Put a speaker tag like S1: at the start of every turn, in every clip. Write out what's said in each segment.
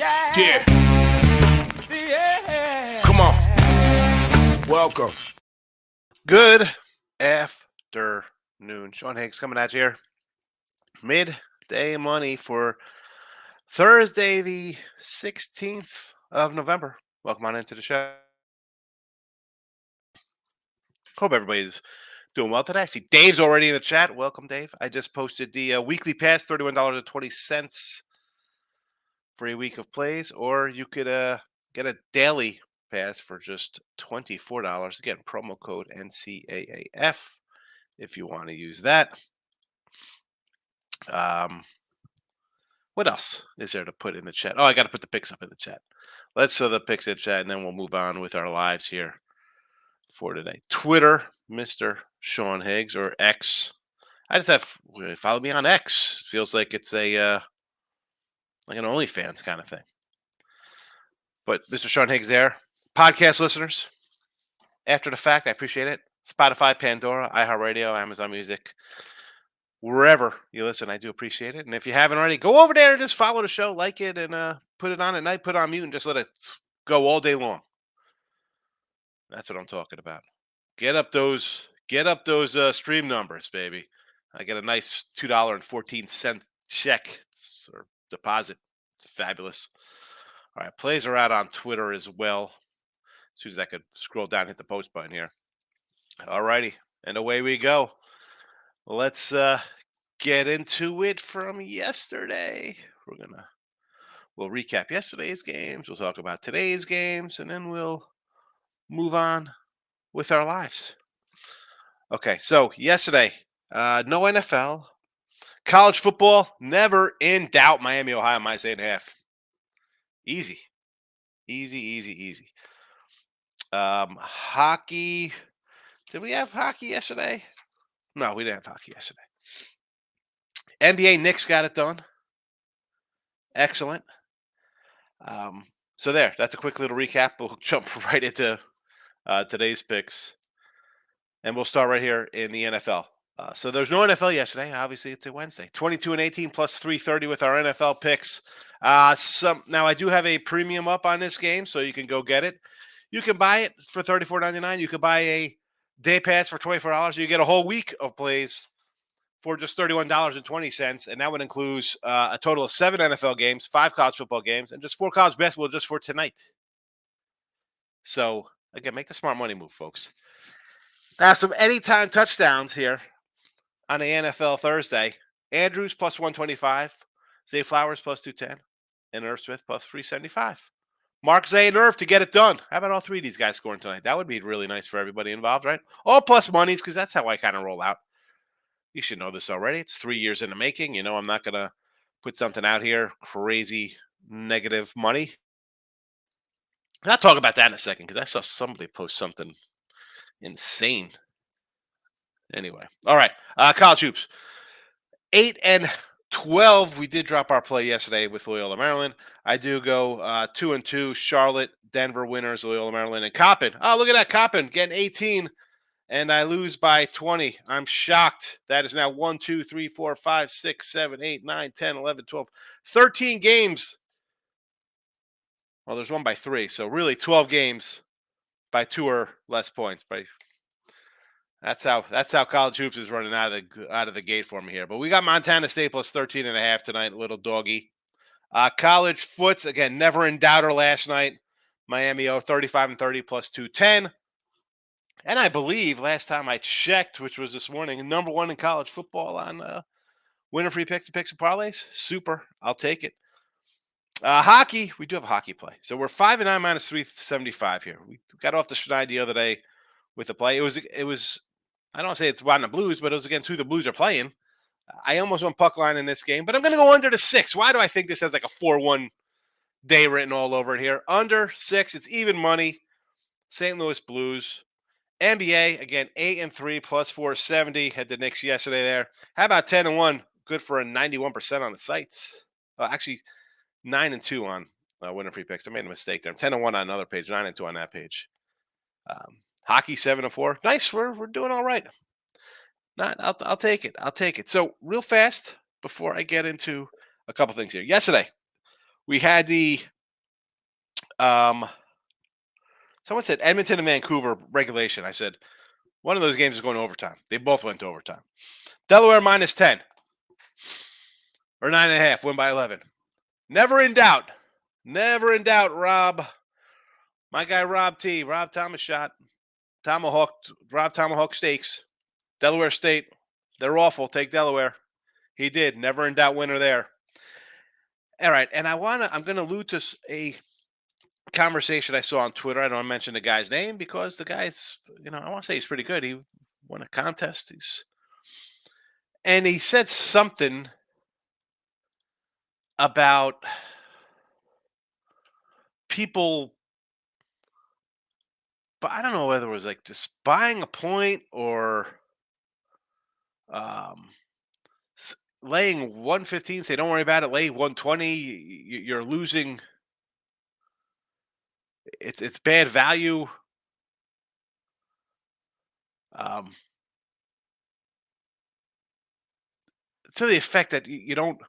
S1: Yeah. Come on. Welcome.
S2: Good afternoon. Sean Higgs coming at you here. Midday money for Thursday, the 16th of November. Welcome on into the show. Hope everybody's doing well today. I see Dave's already in the chat. Welcome, Dave. I just posted the weekly pass, $31.20 for a week of plays, or you could get a daily pass for just $24. Again, promo code NCAAF if you want to use that. What else is there to put in the chat? Oh, I got to put the picks up in the chat. Let's throw the picks in the chat, and then we'll move on with our lives here for today. Twitter, Mr. Sean Higgs, or X. I just have follow me on X. It feels like it's a like an OnlyFans kind of thing. But Mr. Sean Higgs there. Podcast listeners, after the fact, I appreciate it. Spotify, Pandora, iHeartRadio, Amazon Music. Wherever you listen, I do appreciate it. And if you haven't already, go over there and just follow the show, like it, and put it on at night, put it on mute, and just let it go all day long. That's what I'm talking about. Get up those stream numbers, baby. I get a nice $2.14 check or deposit. It's fabulous. All right, plays are out on Twitter as well. As soon as I could scroll down, hit the post button here. All righty, and away we go. Let's get into it from yesterday. We'll recap yesterday's games. We'll talk about today's games, and then we'll move on with our lives. Okay, so yesterday, no NFL. College football, never in doubt. Miami, Ohio, minus 8.5. Easy. Hockey. Did we have hockey yesterday? No, we didn't have hockey yesterday. NBA Knicks got it done. Excellent. So that's a quick little recap. We'll jump right into today's picks. And we'll start right here in the NFL. So there's no NFL yesterday. Obviously, it's a Wednesday. 22-18 plus 330 with our NFL picks. Now, I do have a premium up on this game, so you can go get it. You can buy it for $34.99. You can buy a day pass for $24. You get a whole week of plays for just $31.20, and that would include a total of 7 NFL games, 5 college football games, and just 4 college basketball just for tonight. So, again, make the smart money move, folks. Now, some anytime touchdowns here on the NFL Thursday. Andrews plus 125, Zay Flowers plus 210, and Irv Smith plus 375. Mark, Zay, and Irv to get it done. How about all 3 of these guys scoring tonight? That would be really nice for everybody involved, right? All plus monies, because that's how I kind of roll out. You should know this already. It's 3 years in the making. You know, I'm not going to put something out here, crazy negative money. And I'll talk about that in a second, because I saw somebody post something insane. Anyway, all right. College hoops. 8 and 12. We did drop our play yesterday with Loyola Maryland. I do go 2-2. Charlotte, Denver winners, Loyola Maryland, and Coppin. Oh, look at that. Coppin getting 18, and I lose by 20. I'm shocked. That is now 1, 2, 3, 4, 5, 6, 7, 8, 9, 10, 11, 12, 13 games. Well, there's one by 3, so really 12 games by 2 or less points. That's how college hoops is running out of the gate for me here. But we got Montana State plus 13.5 tonight, little doggy. College foots, again, never in doubter last night. Miami 35-30 plus 210. And I believe last time I checked, which was this morning, number 1 in college football on winner free picks and picks and parlays. Super. I'll take it. Hockey, we do have a hockey play. So we're 5-9 minus 375 here. We got off the schneid the other day with the play. It was I don't want to say it's on the Blues, but it was against who the Blues are playing. I almost went puck line in this game, but I'm going to go under the 6. Why do I think this has like a 4-1 day written all over it here? Under 6. It's even money. St. Louis Blues. NBA, again, 8-3 plus 470. Had the Knicks yesterday there. How about 10-1? Good for a 91% on the sites. Actually, 9-2 on winner free picks. I made a mistake there. 10-1 on another page, 9-2 on that page. Hockey 7-4. Nice. We're doing all right. I'll take it. I'll take it. So real fast before I get into a couple things here. Yesterday, we had the Um, Someone said Edmonton and Vancouver regulation. I said one of those games is going to overtime. They both went to overtime. Delaware -10 or 9.5. Win by 11. Never in doubt. Never in doubt, Rob. My guy Rob T. Rob Thomas shot. Tomahawk. Rob Tomahawk Steaks. Delaware State. They're awful. Take Delaware. He did. Never in doubt winner there. All right. And I'm gonna allude to a conversation I saw on Twitter. I don't mention the guy's name because the guy's, I want to say he's pretty good. He won a contest. And he said something about people, but I don't know whether it was like just buying a point or um, laying 115. Say, don't worry about it. Lay 120. You're losing. It's bad value. Um, to the effect that you don't.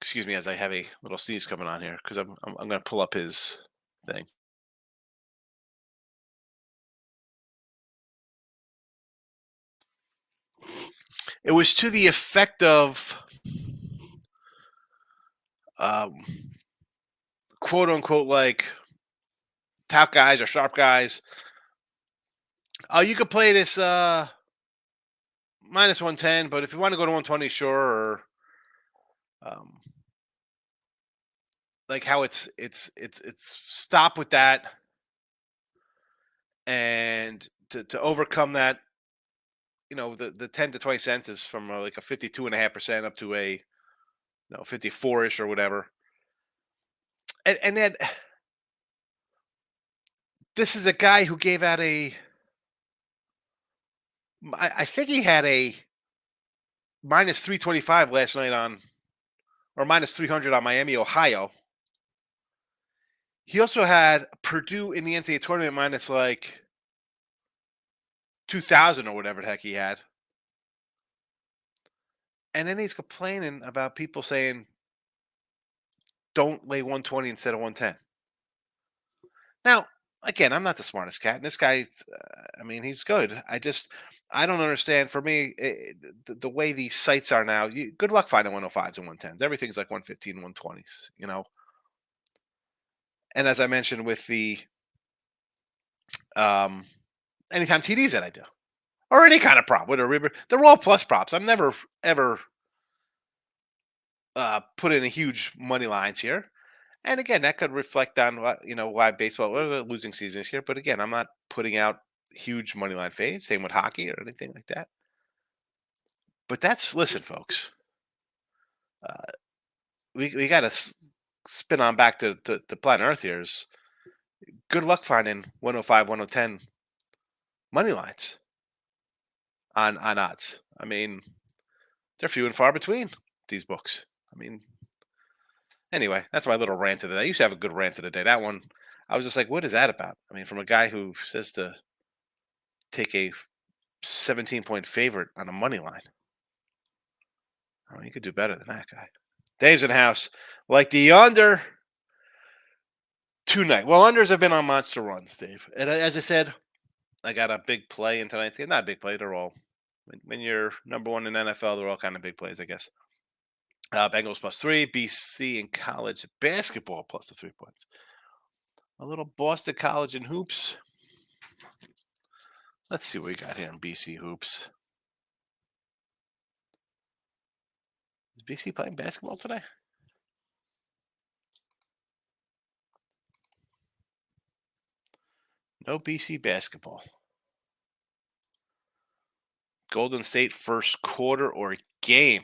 S2: Excuse me, as I have a little sneeze coming on here because I'm going to pull up his thing. It was to the effect of, um, quote unquote, like tout guys or sharp guys. Oh, you could play this -110, but if you want to go to 120, sure. Or um, like how it's stop with that, and to overcome that, the 10 to 20 cents is from like a 52.5% up to a 54ish or whatever. And then this is a guy who gave out I think he had a -325 last night on, or -300 on Miami, Ohio. He also had Purdue in the NCAA tournament minus like 2,000 or whatever the heck he had. And then he's complaining about people saying, don't lay 120 instead of 110. Now, again, I'm not the smartest cat. And this guy, I mean, he's good. I don't understand. For me, the way these sites are now, good luck finding 105s and 110s. Everything's like 115, 120s. And as I mentioned with the um, anytime TDs that I do, or any kind of prop, whatever, they're all plus props. I'm never, ever put in a huge money lines here. And again, that could reflect on why baseball, the losing season is here. But again, I'm not putting out huge money line faves. Same with hockey or anything like that. But listen, folks. Uh, we got to spin on back to planet Earth here. Is good luck finding 105, 110 money lines on odds. I mean, they're few and far between, these books. I mean, anyway, that's my little rant of the day. I used to have a good rant of the day. That one, I was just like, what is that about? I mean, from a guy who says to take a 17-point favorite on a money line. Oh, you could do better than that guy. Dave's in the house. Like the under tonight. Well, unders have been on monster runs, Dave. And as I said, I got a big play in tonight's game. Not a big play. They're all, when you're number one in NFL, they're all kind of big plays, I guess. Bengals +3, BC in college basketball plus the 3 points. A little Boston College in hoops. Let's see what we got here in BC hoops. Is BC playing basketball today? No BC basketball. Golden State first quarter or game.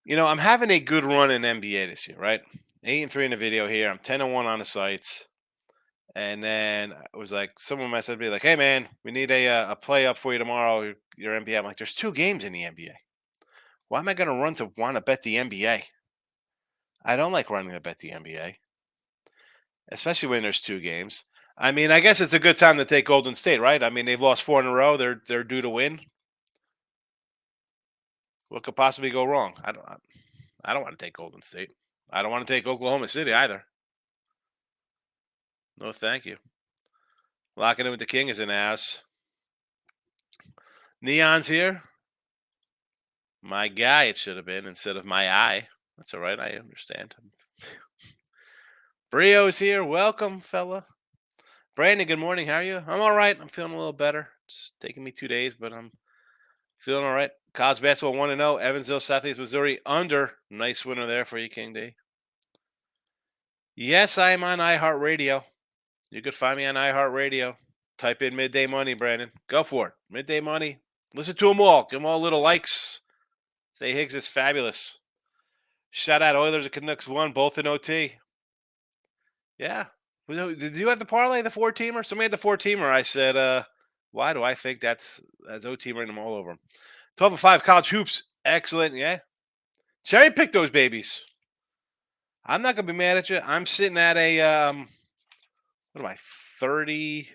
S2: I'm having a good run in NBA this year, right? 8-3 in the video here. I'm 10-1 on the sites. And then it was like someone messaged me like, "Hey man, we need a play up for you tomorrow. Your NBA." I'm like, "There's 2 games in the NBA. Why am I going to run to want to bet the NBA? I don't like running to bet the NBA, especially when there's 2 games. I mean, I guess it's a good time to take Golden State, right? I mean, they've lost 4 in a row. They're due to win. What could possibly go wrong? I don't want to take Golden State. I don't want to take Oklahoma City either. No, thank you. Locking in with the King is in the house. Neon's here. My guy, it should have been instead of my eye. That's all right. I understand. Brio's here. Welcome, fella. Brandon, good morning. How are you? I'm all right. I'm feeling a little better. It's taking me 2 days, but I'm feeling all right. College basketball 1-0. Evansville, Southeast Missouri under. Nice winner there for you, King D. Yes, I am on iHeartRadio. You could find me on iHeartRadio. Type in Midday Money, Brandon. Go for it. Midday Money. Listen to them all. Give them all little likes. Say Higgs is fabulous. Shout out Oilers and Canucks won, both in OT. Yeah. Did you have the parlay, the 4-teamer? Somebody had the 4-teamer. I said, why do I think that's OT-ing them all over them? 12-5 college hoops. Excellent. Yeah. Cherry pick those babies. I'm not going to be mad at you. I'm sitting at a, what am I, 30,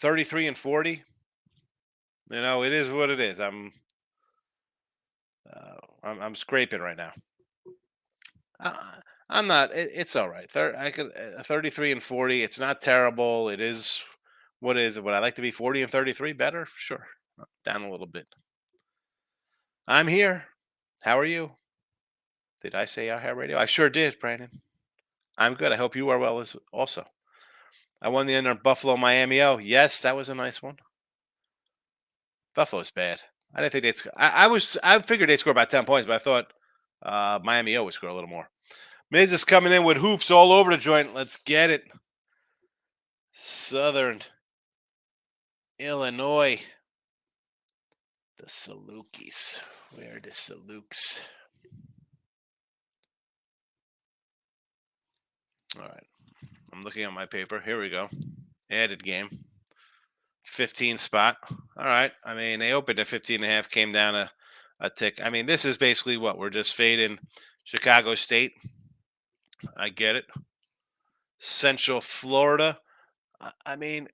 S2: 33 and 40. You know, it is what it is. I'm scraping right now. I'm not. It's all right. I could 33 and 40. It's not terrible. It is what is it? Would I like to be 40 and 33 better? Sure. Down a little bit. I'm here. How are you? Did I say I have radio? I sure did, Brandon. I'm good. I hope you are well as also. I won the under Buffalo Miami. Oh, yes, that was a nice one. Buffalo's bad. I didn't think they'd score. I figured they'd score about 10 points, but I thought Miami would score a little more. Miz is coming in with hoops all over the joint. Let's get it. Southern Illinois. The Salukis. Where are the Salukes? All right. I'm looking at my paper. Here we go. Added game. 15 spot. All right. I mean, they opened at 15.5, came down a tick. I mean, this is basically what we're just fading Chicago State. I get it. Central Florida. I mean,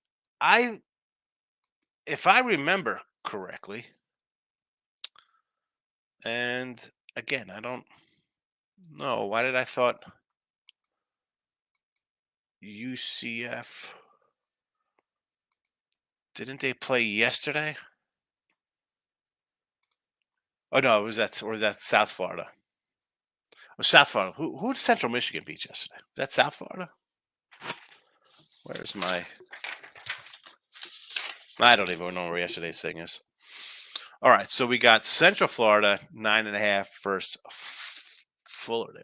S2: if I remember correctly, and again, I don't know why did I thought UCF, didn't they play yesterday? Oh no, was that South Florida? Oh, South Florida. Who did Central Michigan beat yesterday? Was that South Florida? Where's my? I don't even know where yesterday's thing is. All right, so we got Central Florida 9.5 versus Fullerton.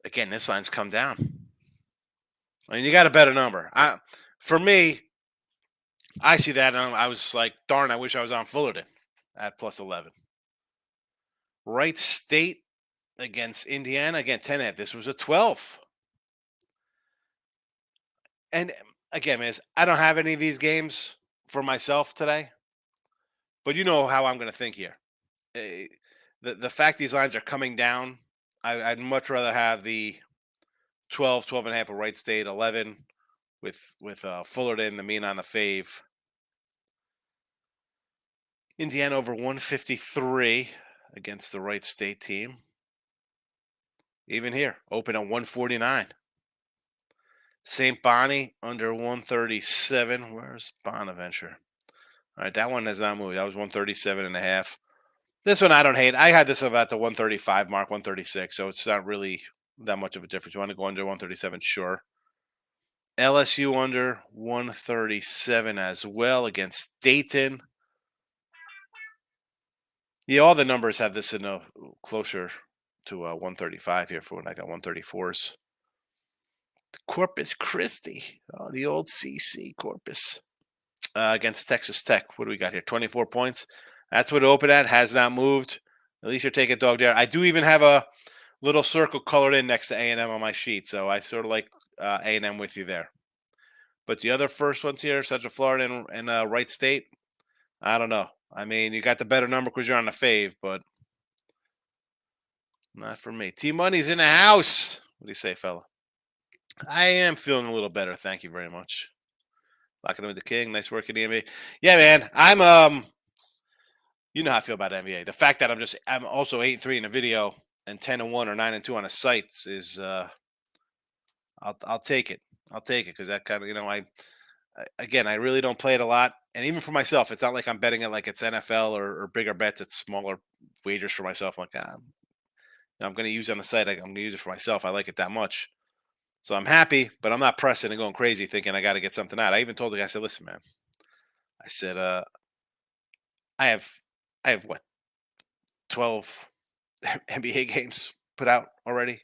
S2: Again, this line's come down. I mean, you got a better number. For me, I see that, and I was like, darn, I wish I was on Fullerton at plus 11. Wright State against Indiana. Again, 10.5. This was a 12. And again, man, I don't have any of these games for myself today. But you know how I'm going to think here. The fact these lines are coming down, I'd much rather have the 12.5 of Wright State, 11 with Fullerton, the mean on the fave. Indiana over 153 against the Wright State team. Even here, open at 149. St. Bonnie under 137. Where's Bonaventure? All right, that one has not moved. That was 137.5. This one I don't hate. I had this about the 135 mark, 136, so it's not really that much of a difference. You want to go under 137? Sure. LSU under 137 as well against Dayton. Yeah, all the numbers have this in a closer to 135 here for when I got 134s. Corpus Christi. Oh, the old CC Corpus. Against Texas Tech. What do we got here? 24 points. That's what it opened at. Has not moved. At least you're taking dog there. I do even have a little circle colored in next to A&M on my sheet, so I sort of like A&M with you there. But the other first ones here, Central Florida and Wright State, I don't know. I mean, you got the better number because you're on the fave, but not for me. T-Money's in the house. What do you say, fella? I am feeling a little better. Thank you very much. Locking in with the King. Nice work in the NBA. Yeah, man. I'm you know how I feel about NBA. The fact that I'm also 8-3 in the video and 10-1 or 9-2 on a sites is I'll take it. I'll take it because that kind of again, I really don't play it a lot, and even for myself, it's not like I'm betting it like it's NFL or bigger bets. It's smaller wagers for myself. I'm like, I'm going to use it on the site. I'm going to use it for myself. I like it that much, so I'm happy, but I'm not pressing and going crazy thinking I got to get something out. I even told the guy, I said, "Listen, man," I said, "I have, I have what 12 NBA games put out already."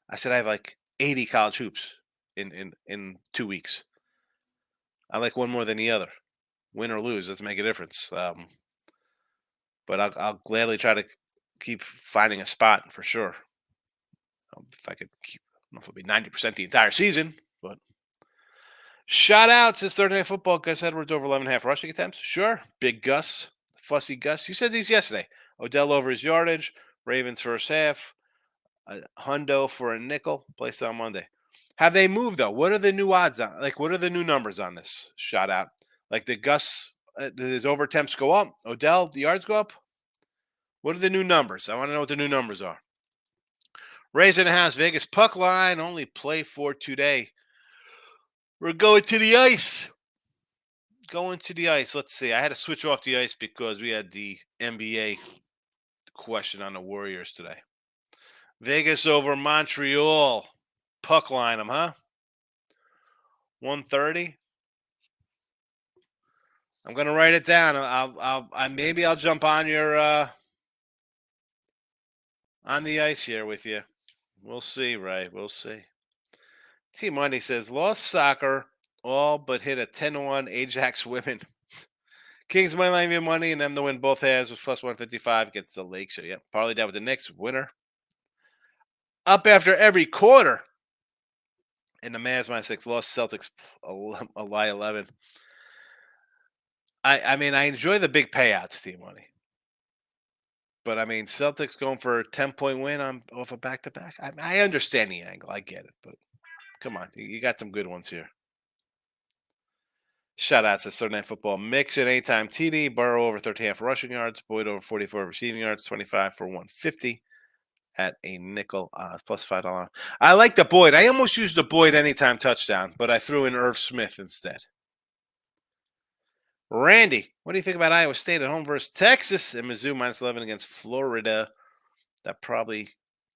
S2: I said, "I have like 80 college hoops in 2 weeks. I like one more than the other. Win or lose doesn't make a difference." But I'll gladly try to keep finding a spot for sure. If I could keep, I don't know if it'll be 90% the entire season, but shout out since Thursday Night Football. Gus Edwards over 11.5 rushing attempts. Sure. Big Gus, fussy Gus. You said these yesterday. Odell over his yardage. Ravens first half. A hundo for a nickel. Placed on Monday. Have they moved though? What are the new odds on? Like, what are the new numbers on this shout out? Like the Gus, did his over attempts go up? Odell, the yards go up? What are the new numbers? I want to know what the new numbers are. Rays in the house, Vegas puck line, only play for today. We're going to the ice. Going to the ice. Let's see. I had to switch off the ice because we had the NBA question on the Warriors today. Vegas over Montreal. Puck line them, huh? 130. I'm gonna write it down. Maybe I'll jump on your on the ice here with you. We'll see, right? We'll see. T Money says lost soccer, all but hit a 10-1 Ajax women. Kings money line money and them to win both halves was plus 155 against the Lakes. So yeah, partly down with the Knicks winner. Up after every quarter. And the Mavs -6 lost Celtics a lie 11. I mean I enjoy the big payouts, T Money. But I mean Celtics going for a 10-point win on off a back to back. I understand the angle. I get it, but come on, you got some good ones here. Shout outs to Thursday Night Football. Mixon, anytime TD. Burrow over 13.5 rushing yards. Boyd over 44 receiving yards. 25 for 150 at a nickel. Plus $5. I like the Boyd. I almost used the Boyd anytime touchdown, but I threw in Irv Smith instead. Randy, what do you think about Iowa State at home versus Texas and Mizzou -11 against Florida? That probably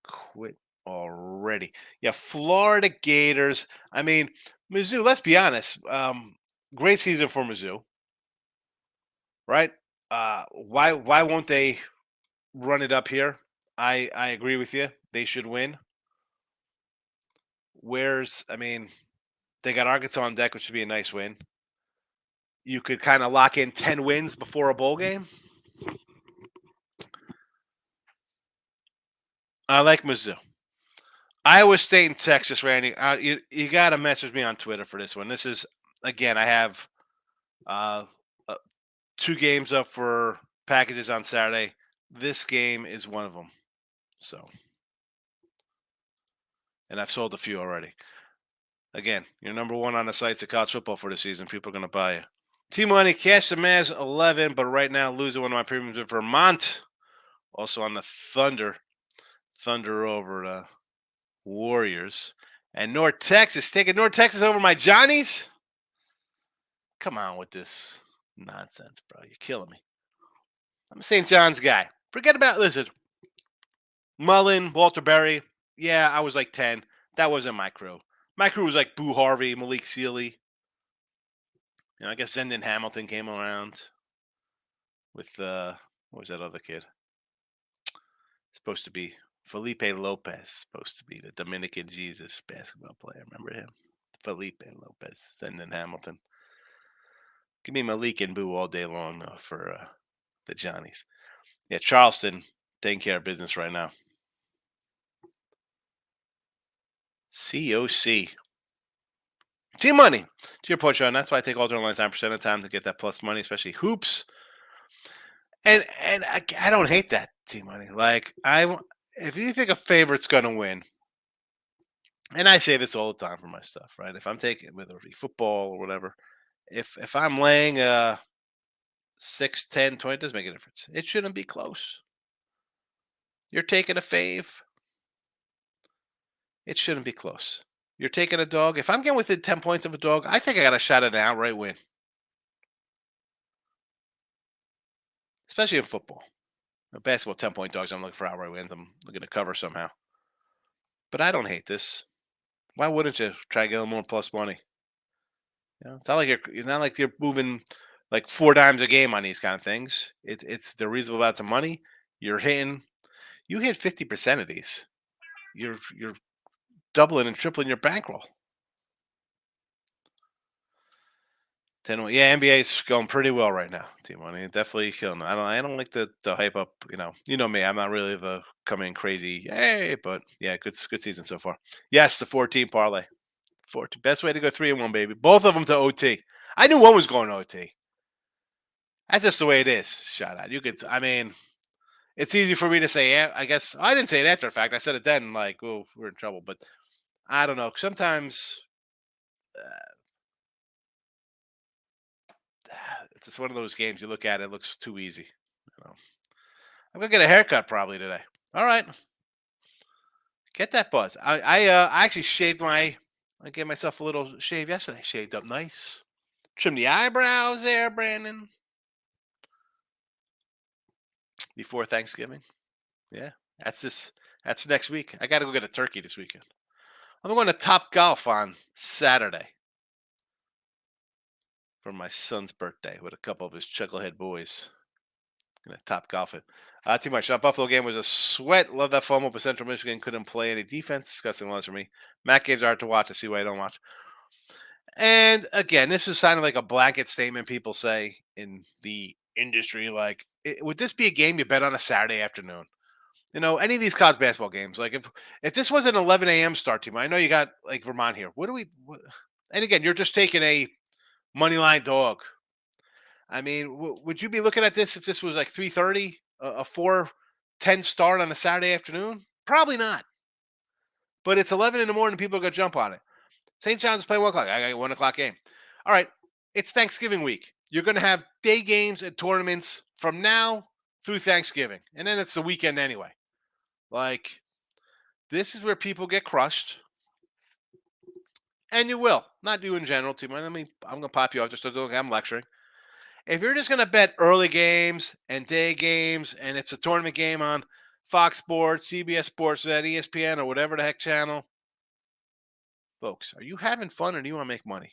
S2: quit already. Yeah, Florida Gators. I mean, Mizzou, let's be honest. Great season for Mizzou, right? Why won't they run it up here? I agree with you. They should win. I mean, they got Arkansas on deck, which should be a nice win. You could kind of lock in 10 wins before a bowl game. I like Mizzou. Iowa State and Texas, Randy. You got to message me on Twitter for this one. This is, again, I have uh, 2 games up for packages on Saturday. This game is one of them. So, and I've sold a few already. Again, you're number one on the sites of college football for the season. People are going to buy you. Team Money, cash the Maz 11, but right now losing one of my premiums in Vermont. Also on the Thunder. Thunder over the Warriors. And North Texas, taking North Texas over my Johnnies. Come on with this nonsense, bro. You're killing me. I'm a St. John's guy. Forget about, listen, Mullen, Walter Berry. Yeah, I was like 10. That wasn't my crew. My crew was like Boo Harvey, Malik Sealy. I guess Zendon Hamilton came around with what was that other kid? Supposed to be Felipe Lopez, supposed to be the Dominican Jesus basketball player. Remember him? Felipe Lopez, Zendon Hamilton. Give me Malik and Boo all day long for the Johnnies. Yeah, Charleston taking care of business right now. COC. Team Money. To your point, Sean, that's why I take alternate lines 9% of the time to get that plus money, especially hoops. And I don't hate that, Team Money. Like, if you think a favorite's going to win, and I say this all the time for my stuff, right? If I'm taking, whether it be football or whatever, if I'm laying 6, 10, 20, it doesn't make a difference. It shouldn't be close. You're taking a fave. It shouldn't be close. You're taking a dog. If I'm getting within 10 points of a dog, I think I got a shot at an outright win, especially in football. Basketball, 10-point dogs, I'm looking for outright wins. I'm looking to cover somehow. But I don't hate this. Why wouldn't you try to get a little more plus money? It's not like you're not like you're moving like four times a game on these kind of things. It's the reasonable amounts of money. You're hitting. You hit 50% of these. You're doubling and tripling your bankroll. 10, yeah, NBA's going pretty well right now. Team money definitely killing. I don't like the hype up. You know me. I'm not really the come in crazy. Hey, but yeah, good season so far. Yes, the 14 parlay. 14 best way to go 3-1, baby. Both of them to OT. I knew one was going to OT. That's just the way it is. Shout out. You could. I mean, it's easy for me to say. Yeah, I guess I didn't say it after the fact. I said it then. Like, oh, we're in trouble. But I don't know. Sometimes it's just one of those games. You look at it, it looks too easy. I'm gonna get a haircut probably today. All right, get that buzz. I actually shaved my. I gave myself a little shave yesterday. Shaved up nice. Trim the eyebrows there, Brandon. Before Thanksgiving. Yeah, that's this. That's next week. I got to go get a turkey this weekend. I'm going to Top Golf on Saturday for my son's birthday with a couple of his chucklehead boys. Gonna Top Golf it. Too much. That Buffalo game was a sweat. Love that FOMO, but Central Michigan couldn't play any defense. Disgusting loss for me. Mac games are hard to watch. I see why I don't watch. And again, this is kind of like a blanket statement people say in the industry. Like, would this be a game you bet on a Saturday afternoon? Any of these college basketball games. Like, if this was an 11 a.m. start team, I know you got like Vermont here. What do we? What, and again, you're just taking a money line dog. I mean, would you be looking at this if this was like 3:30, a 4:10 start on a Saturday afternoon? Probably not. But it's 11 in the morning. People are gonna jump on it. St. John's playing 1 o'clock. I got a 1 o'clock game. All right, it's Thanksgiving week. You're gonna have day games and tournaments from now through Thanksgiving, and then it's the weekend anyway. Like, this is where people get crushed, and you will. Not you in general, too. I mean, I'm gonna pop you off just so I'm lecturing. If you're just going to bet early games and day games, and it's a tournament game on Fox Sports, CBS Sports, that ESPN, or whatever the heck channel, folks, are you having fun or do you want to make money?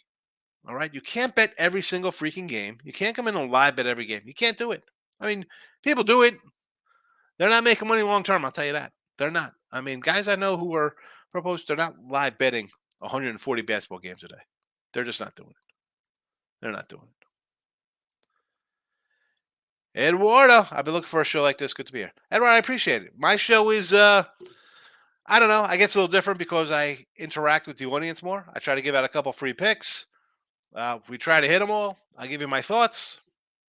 S2: All right, you can't bet every single freaking game. You can't come in and live bet every game. You can't do it. I mean, people do it. They're not making money long term. I'll tell you that. They're not. I mean, guys I know who are proposed, they're not live betting 140 basketball games a day. They're just not doing it. They're not doing it. Eduardo, I've been looking for a show like this. Good to be here. Eduardo, I appreciate it. My show is, I don't know, I guess a little different because I interact with the audience more. I try to give out a couple free picks. We try to hit them all. I give you my thoughts,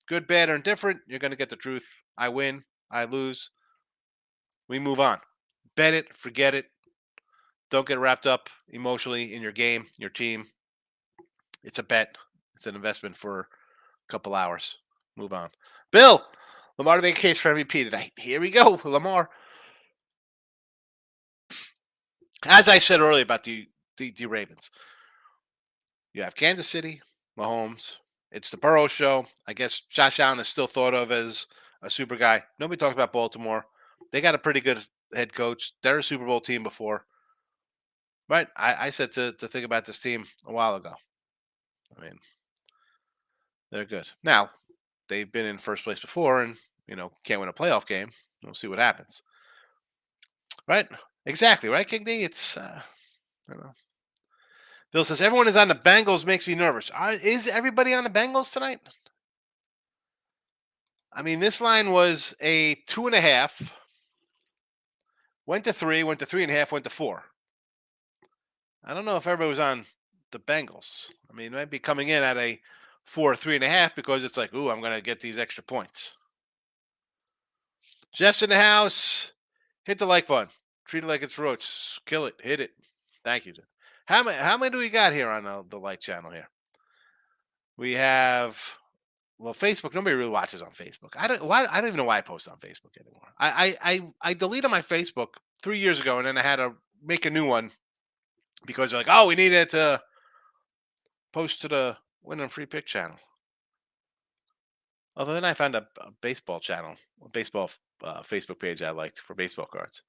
S2: good, bad, or indifferent. You're going to get the truth. I win, I lose. We move on. Bet it, forget it. Don't get wrapped up emotionally in your game, your team. It's a bet, it's an investment for a couple hours. Move on. Bill, Lamar to make a case for MVP today. Here we go, Lamar. As I said earlier about the Ravens, you have Kansas City, Mahomes. It's the Burrow show. I guess Josh Allen is still thought of as a super guy. Nobody talks about Baltimore. They got a pretty good head coach. They're a Super Bowl team before. Right? I said to think about this team a while ago. I mean, they're good. Now, they've been in first place before and, can't win a playoff game. We'll see what happens. Right? Exactly, right, King D? It's, I don't know. Bill says, everyone is on the Bengals makes me nervous. Is everybody on the Bengals tonight? I mean, this line was a 2.5, went to 3, went to 3.5, went to 4. I don't know if everybody was on the Bengals. I mean, it might be coming in at a 4, 3.5 because it's like, ooh, I'm going to get these extra points. Jeff's in the house. Hit the like button. Treat it like it's roach. Kill it. Hit it. Thank you. How many do we got here on the light channel here? We have Well, Facebook, nobody really watches on Facebook. I don't even know why I post on Facebook anymore. I deleted my Facebook 3 years ago, and then I had to make a new one because they're like, oh, we needed to post to the Win and Free Pick channel. Although then I found a baseball channel, a baseball Facebook page I liked for baseball cards.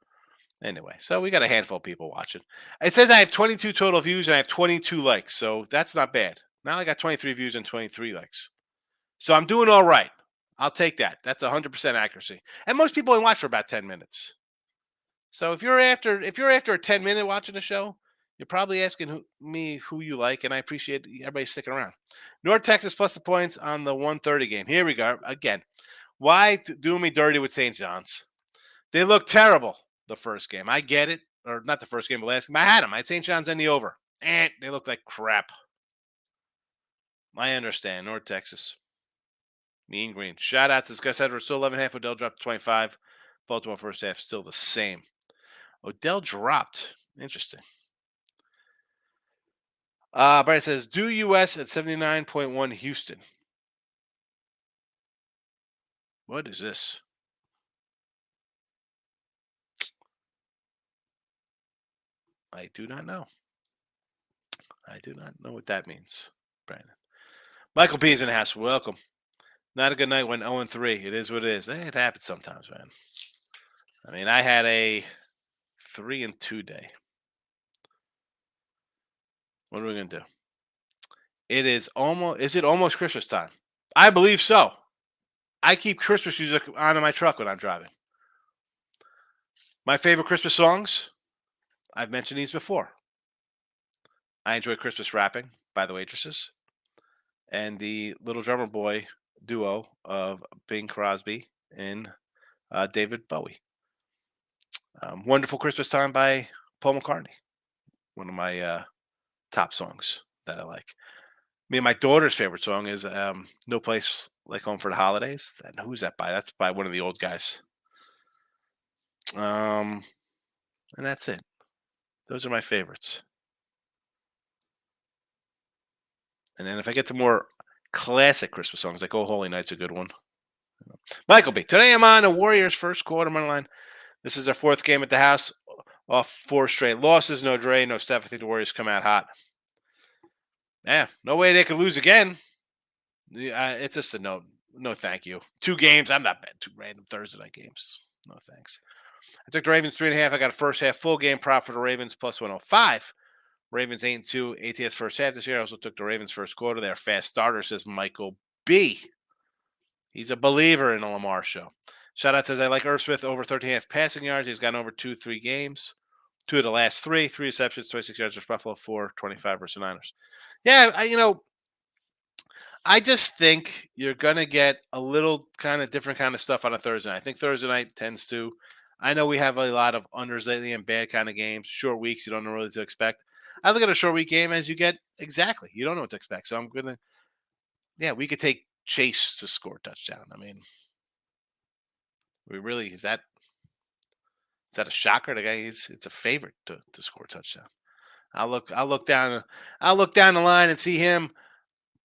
S2: Anyway, so we got a handful of people watching. It says I have 22 total views and I have 22 likes, so that's not bad. Now I got 23 views and 23 likes. So I'm doing all right. I'll take that. That's 100% accuracy. And most people only watch for about 10 minutes. So if you're after a 10-minute watching the show, you're probably asking me who you like, and I appreciate everybody sticking around. North Texas plus the points on the 130 game. Here we go again. Why doing me dirty with St. John's? They look terrible the first game. I get it, or not the first game, but last game. I had them. I had St. John's in the over. They look like crap. I understand. North Texas. Mean green. Shout out to this guy said we're still 11.5. Odell dropped to 25. Baltimore first half still the same. Odell dropped. Interesting. Brian says, do US at 79.1 Houston. What is this? I do not know. I do not know what that means, Brandon. Michael P is in the house. Welcome. Not a good night when 0-3. It is what it is. It happens sometimes, man. I mean, I had a 3-2 day. What are we going to do? Is it almost Christmas time? I believe so. I keep Christmas music on in my truck when I'm driving. My favorite Christmas songs, I've mentioned these before. I enjoy Christmas rapping by the Waitresses and the Little Drummer Boy duo of Bing Crosby and David Bowie. Wonderful Christmas Time by Paul McCartney. One of my top songs that I like. Me and my daughter's favorite song is No Place Like Home for the Holidays. And who's that by? That's by one of the old guys. And that's it. Those are my favorites. And then if I get to more classic Christmas songs, like Oh Holy Night's a good one. Michael B. Today I'm on the Warriors first quarter money line. This is their fourth game at the house. Off 4 straight losses. No Dre, no Steph. I think the Warriors come out hot. Yeah, no way they could lose again. It's just a no. No, thank you. 2 games. I'm not betting 2 random Thursday night games. No, thanks. I took the Ravens 3.5. I got a first half full game prop for the Ravens plus 105. Ravens 8-2. ATS first half this year. I also took the Ravens first quarter. They're fast starter, says Michael B. He's a believer in the Lamar show. Shout out says I like Irv Smith over 13.5 passing yards. He's gotten over 2-3 games. 2 of the last 3 receptions, 26 yards versus Buffalo, 4-25 versus Niners. Yeah, I just think you're gonna get a little kind of different kind of stuff on a Thursday night. I think Thursday night tends to. I know we have a lot of unders lately and bad kind of games, short weeks. You don't know really what to expect. I look at a short week game as you get exactly. You don't know what to expect. So I'm gonna, we could take Chase to score a touchdown. I mean, we really is that a shocker? The guy it's a favorite to score a touchdown. I'll look down the line and see him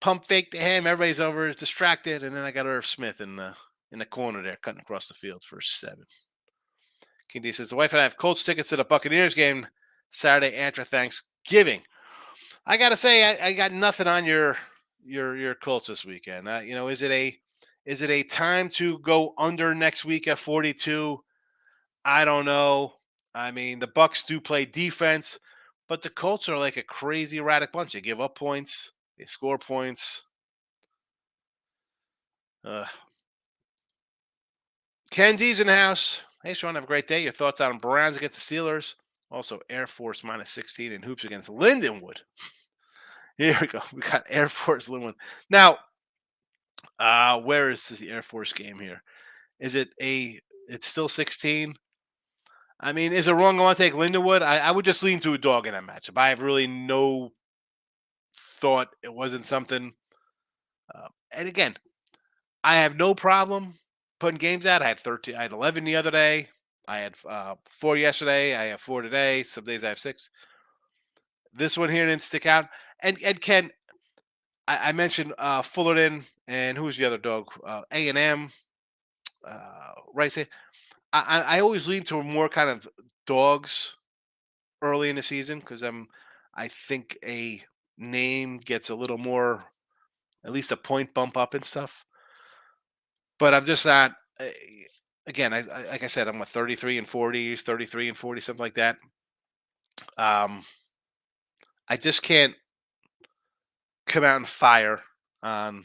S2: pump fake to him. Everybody's over distracted, and then I got Irv Smith in the corner there, cutting across the field for 7. King D says the wife and I have Colts tickets to the Buccaneers game Saturday after Thanksgiving. I gotta say, I got nothing on your Colts this weekend. Is it a time to go under next week at 42? I don't know. I mean, the Bucks do play defense, but the Colts are like a crazy erratic bunch. They give up points, they score points. Ken G's in the house. Hey, Sean, have a great day. Your thoughts on Browns against the Steelers? Also, Air Force minus 16 and hoops against Lindenwood. Here we go. We got Air Force Lindenwood. Now, where is the Air Force game here? Is it it's still 16? I mean, is it wrong? I want to take Lindenwood. I would just lean to a dog in that matchup. I have really no thought it wasn't something. And again, I have no problem putting games out. I had 13. I had 11 the other day. I had 4 yesterday. I have 4 today. Some days I have 6. This one here didn't stick out. And Ken, I mentioned Fullerton and who's the other dog? A&M. Right. I always lean to more kind of dogs early in the season because I think a name gets a little more, at least a point bump up and stuff. But I'm just not. Again, like I said, I'm a 33 and 40, 33 and 40, something like that. Um, I just can't come out and fire on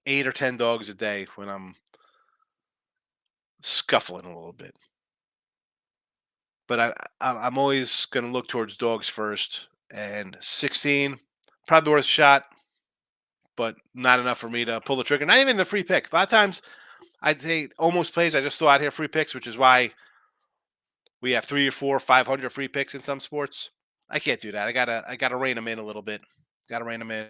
S2: 8 or 10 dogs a day when I'm scuffling a little bit. But I'm always going to look towards dogs first. And 16, probably worth a shot, but not enough for me to pull the trigger. Not even the free picks. A lot of times I'd say almost plays. I just throw out here free picks, which is why we have 3 or 4, 500 free picks in some sports. I can't do that. I gotta rein them in a little bit. Gotta rein them in.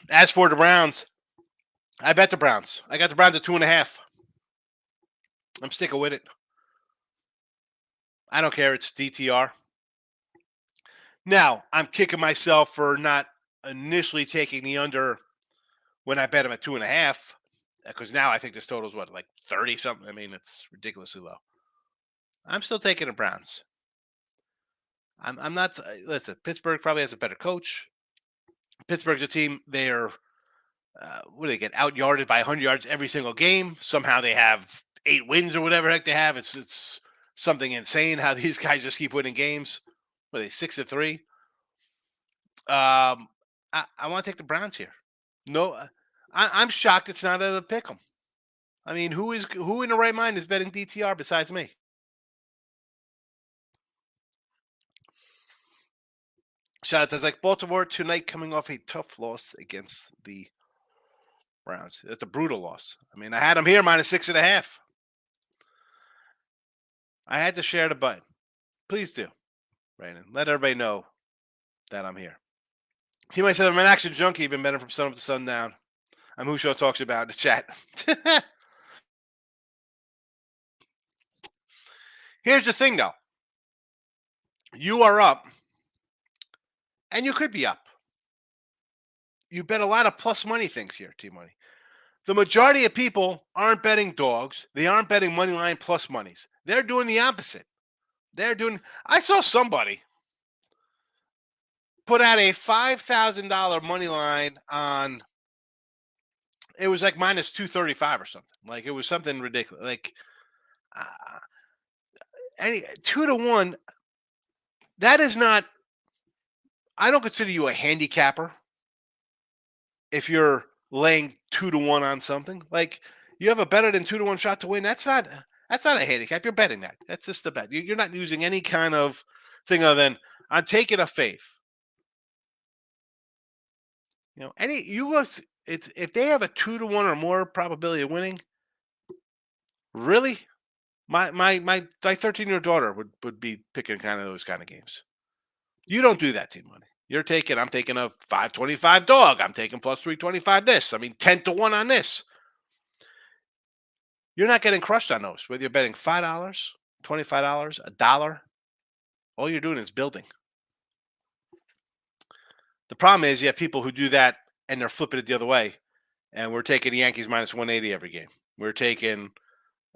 S2: As for the Browns, I bet the Browns. I got the Browns at 2.5. I'm sticking with it. I don't care. It's DTR. Now I'm kicking myself for not initially taking the under when I bet him at 2.5, because now I think this total is what, like 30 something. I mean, it's ridiculously low. I'm still taking the Browns. I'm not. Listen, Pittsburgh probably has a better coach. Pittsburgh's a team. They're what do they get out yarded by 100 yards every single game? Somehow they have 8 wins or whatever heck they have. It's something insane how these guys just keep winning games. What are they 6-3? I want to take the Browns here. No, I'm shocked it's not a pick 'em. I mean, who in the right mind is betting DTR besides me? Shout out to like Baltimore tonight, coming off a tough loss against the Browns. That's a brutal loss. I mean, I had them here -6.5. I had to share the button. Please do, Brandon. Let everybody know that I'm here. He might say I'm an action junkie, been betting from sun up to sundown. I'm who show talks about in the chat. Here's the thing, though. You are up, and you could be up. You bet a lot of plus money things here, T Money. The majority of people aren't betting dogs. They aren't betting money line plus monies. They're doing the opposite. They're doing. I saw somebody put out a $5,000 money line on. It was like -235 or something. Like it was something ridiculous. Like uh, any 2 to 1. That is not. I don't consider you a handicapper if you're laying 2 to 1 on something. Like you have a better than 2 to 1 shot to win. That's not a handicap. You're betting that. That's just a bet. You're not using any kind of thing other than I'm taking a faith. Any you guys, it's if they have a 2 to 1 or more probability of winning, really, my 13-year-old daughter would be picking kind of those kind of games. You don't do that, team money. I'm taking a 525 dog. I'm taking plus 325 this. I mean, 10 to 1 on this. You're not getting crushed on those. Whether you're betting $5, $25, $1, all you're doing is building. The problem is you have people who do that and they're flipping it the other way. And we're taking the Yankees -180 every game. We're taking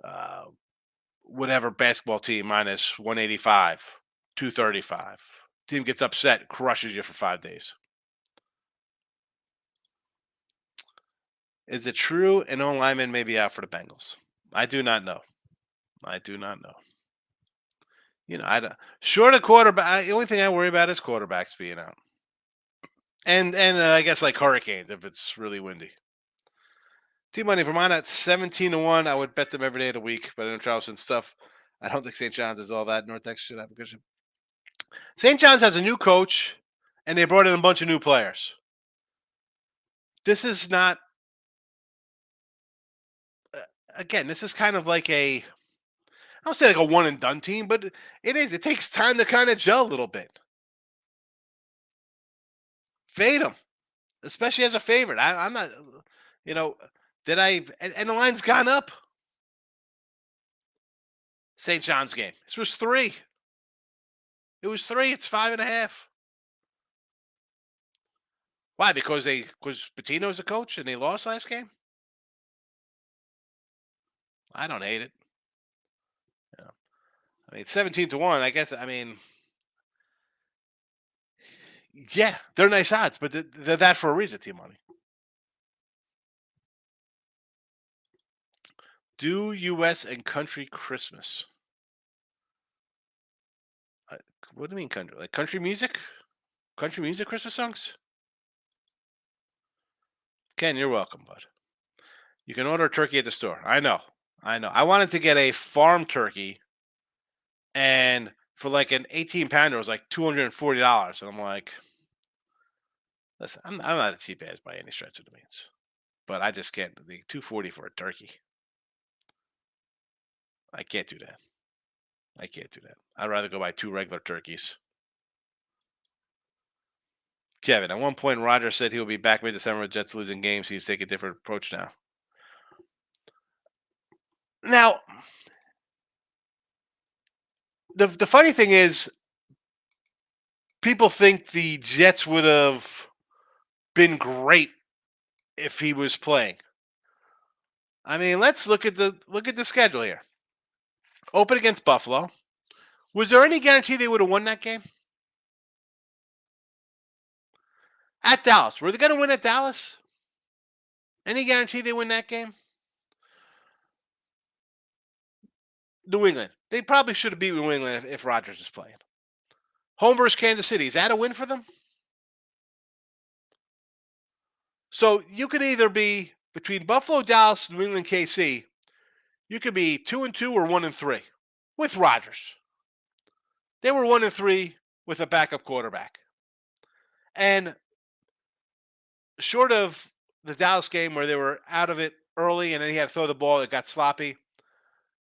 S2: uh, whatever basketball team -185, 235. Team gets upset, crushes you for 5 days. Is it true an O lineman may be out for the Bengals? I do not know. I do not know. I don't, short of quarterback. The only thing I worry about is quarterbacks being out, and I guess like hurricanes if it's really windy. Team money Vermont at 17 to 1. I would bet them every day of the week, but in Charleston stuff, I don't think St. John's is all that. North Texas should have a good. St. John's has a new coach, and they brought in a bunch of new players. This is not. Again, this is kind of like I don't say like a one and done team, but it is. It takes time to kind of gel a little bit. Fade them, especially as a favorite. I'm not. You know, did I? And the line's gone up. St. John's game. This was 3. It was 3. It's 5.5. Why? Because Patino's the coach and they lost last game? I don't hate it. Yeah. I mean, 17-1. I guess. I mean, yeah, they're nice odds, but they're that for a reason. Team money. Do U.S. and country Christmas? Uh, What do you mean country? Like country music? Country music Christmas songs? Ken, you're welcome, bud. You can order a turkey at the store. I know. I know. I wanted to get a farm turkey, and for like an 18 pounder, it was like $240. And I'm like, listen, I'm not a cheap ass by any stretch of the means, but I just can't. The 240 for a turkey. I can't do that. I can't do that. I'd rather go buy two regular turkeys. Kevin, at one point, Rogers said he will be back mid-December with Jets losing games. He's taking a different approach now. Now, the funny thing is, people think the Jets would have been great if he was playing. I mean, let's look at the schedule here. Open against Buffalo. Was there any guarantee they would have won that game? At Dallas. Were they going to win at Dallas? Any guarantee they win that game? New England. They probably should have beat New England if Rodgers is playing. Home versus Kansas City. Is that a win for them? So you could either be between Buffalo, Dallas, New England, KC. You could be 2-2 or 1-3 with Rodgers. They were 1-3 with a backup quarterback. And short of the Dallas game where they were out of it early and then he had to throw the ball, it got sloppy.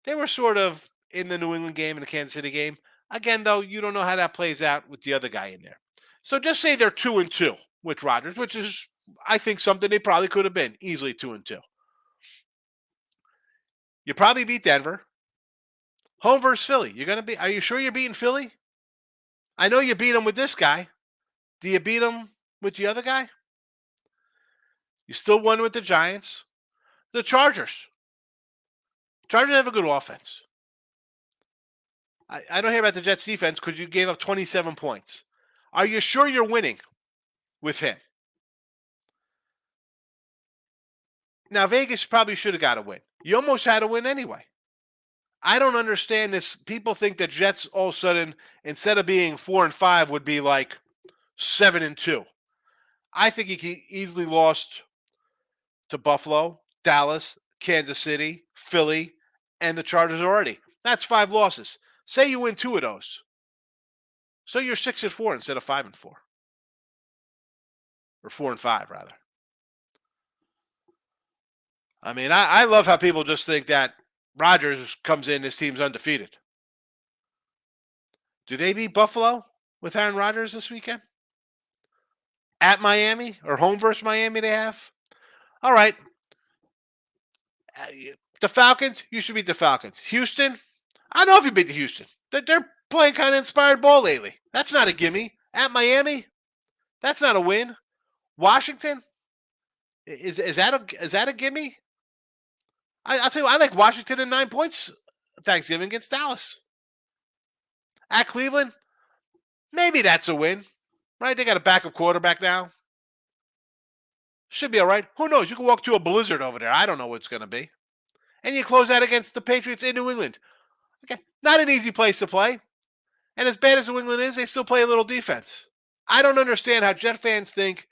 S2: They were sort of in the New England game and the Kansas City game. Again, though, you don't know how that plays out with the other guy in there. So just say they're 2-2 with Rodgers, which is, I think, something they probably could have been easily 2-2. You probably beat Denver. Home versus Philly. Are you sure you're beating Philly? I know you beat them with this guy. Do you beat them with the other guy? You still won with the Giants. The Chargers. Chargers have a good offense. I don't hear about the Jets defense because you gave up 27 points. Are you sure you're winning with him? Now, Vegas probably should have got a win. You almost had a win anyway. I don't understand this. People think that Jets all of a sudden, instead of being 4-5, would be like 7-2. I think he easily lost to Buffalo, Dallas, Kansas City, Philly, and the Chargers already. That's 5 losses. Say you win 2 of those. So you're 6-4 instead of 5-4. Or 4-5, rather. I mean, I love how people just think that Rodgers comes in, this team's undefeated. Do they beat Buffalo with Aaron Rodgers this weekend? At Miami or home versus Miami they have? All right. The Falcons, you should beat the Falcons. Houston, I don't know if you beat the Houston. They're playing kind of inspired ball lately. That's not a gimme. At Miami, that's not a win. Washington, is that a gimme? I'll tell you, I like Washington in 9 points Thanksgiving against Dallas. At Cleveland, maybe that's a win. Right? They got a backup quarterback now. Should be all right. Who knows? You can walk to a blizzard over there. I don't know what it's going to be. And you close out against the Patriots in New England. Okay, not an easy place to play. And as bad as New England is, they still play a little defense. I don't understand how Jet fans think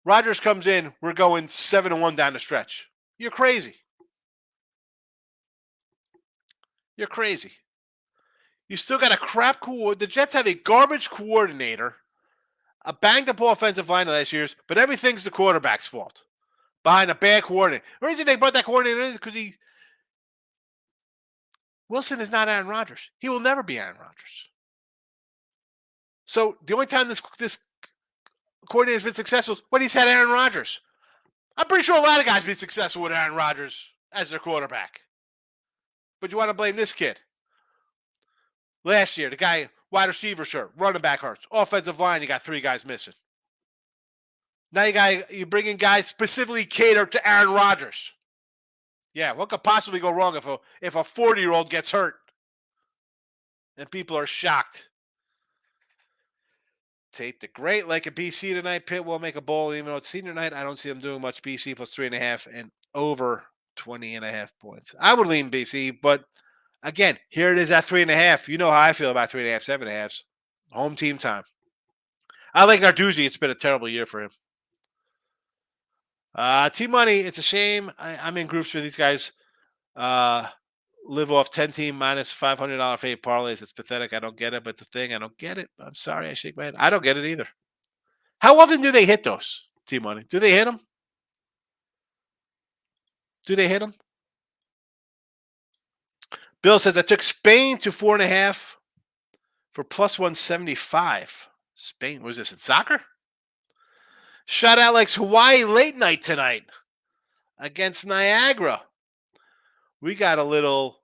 S2: Rodgers comes in, we're going 7-1 down the stretch. You're crazy. You're crazy. You still got a crap coordinator. The Jets have a garbage coordinator, a banged-up offensive line last year's, but everything's the quarterback's fault. Behind a bad coordinator. The reason they brought that coordinator is because Wilson is not Aaron Rodgers. He will never be Aaron Rodgers. So the only time this coordinator's been successful is when he's had Aaron Rodgers. I'm pretty sure a lot of guys been successful with Aaron Rodgers as their quarterback. But you want to blame this kid. Last year, the guy, wide receiver shirt, running back hurts. Offensive line, you got 3 guys missing. Now you bring in guys specifically catered to Aaron Rodgers. Yeah, what could possibly go wrong if a 40-year-old gets hurt and people are shocked? Tape the Great Lake of BC tonight. Pitt will make a bowl, even though it's senior night. I don't see them doing much. BC plus 3.5 and over 20.5 points. I would lean BC, but again, here it is at 3.5. You know how I feel about 3.5, 7.5s. Home team time. I like Narduzzi. It's been a terrible year for him. Team money. It's a shame. I'm in groups where these guys live off 10 team minus $500 fade parlays. It's pathetic. I don't get it, but it's a thing. I don't get it. I'm sorry. I shake my head. I don't get it either. How often do they hit those team money? Do they hit them? Do they hit them? Bill says I took Spain to 4.5 for plus 175. Spain, was this in soccer? Shout out likes Hawaii late night tonight against Niagara. We got a little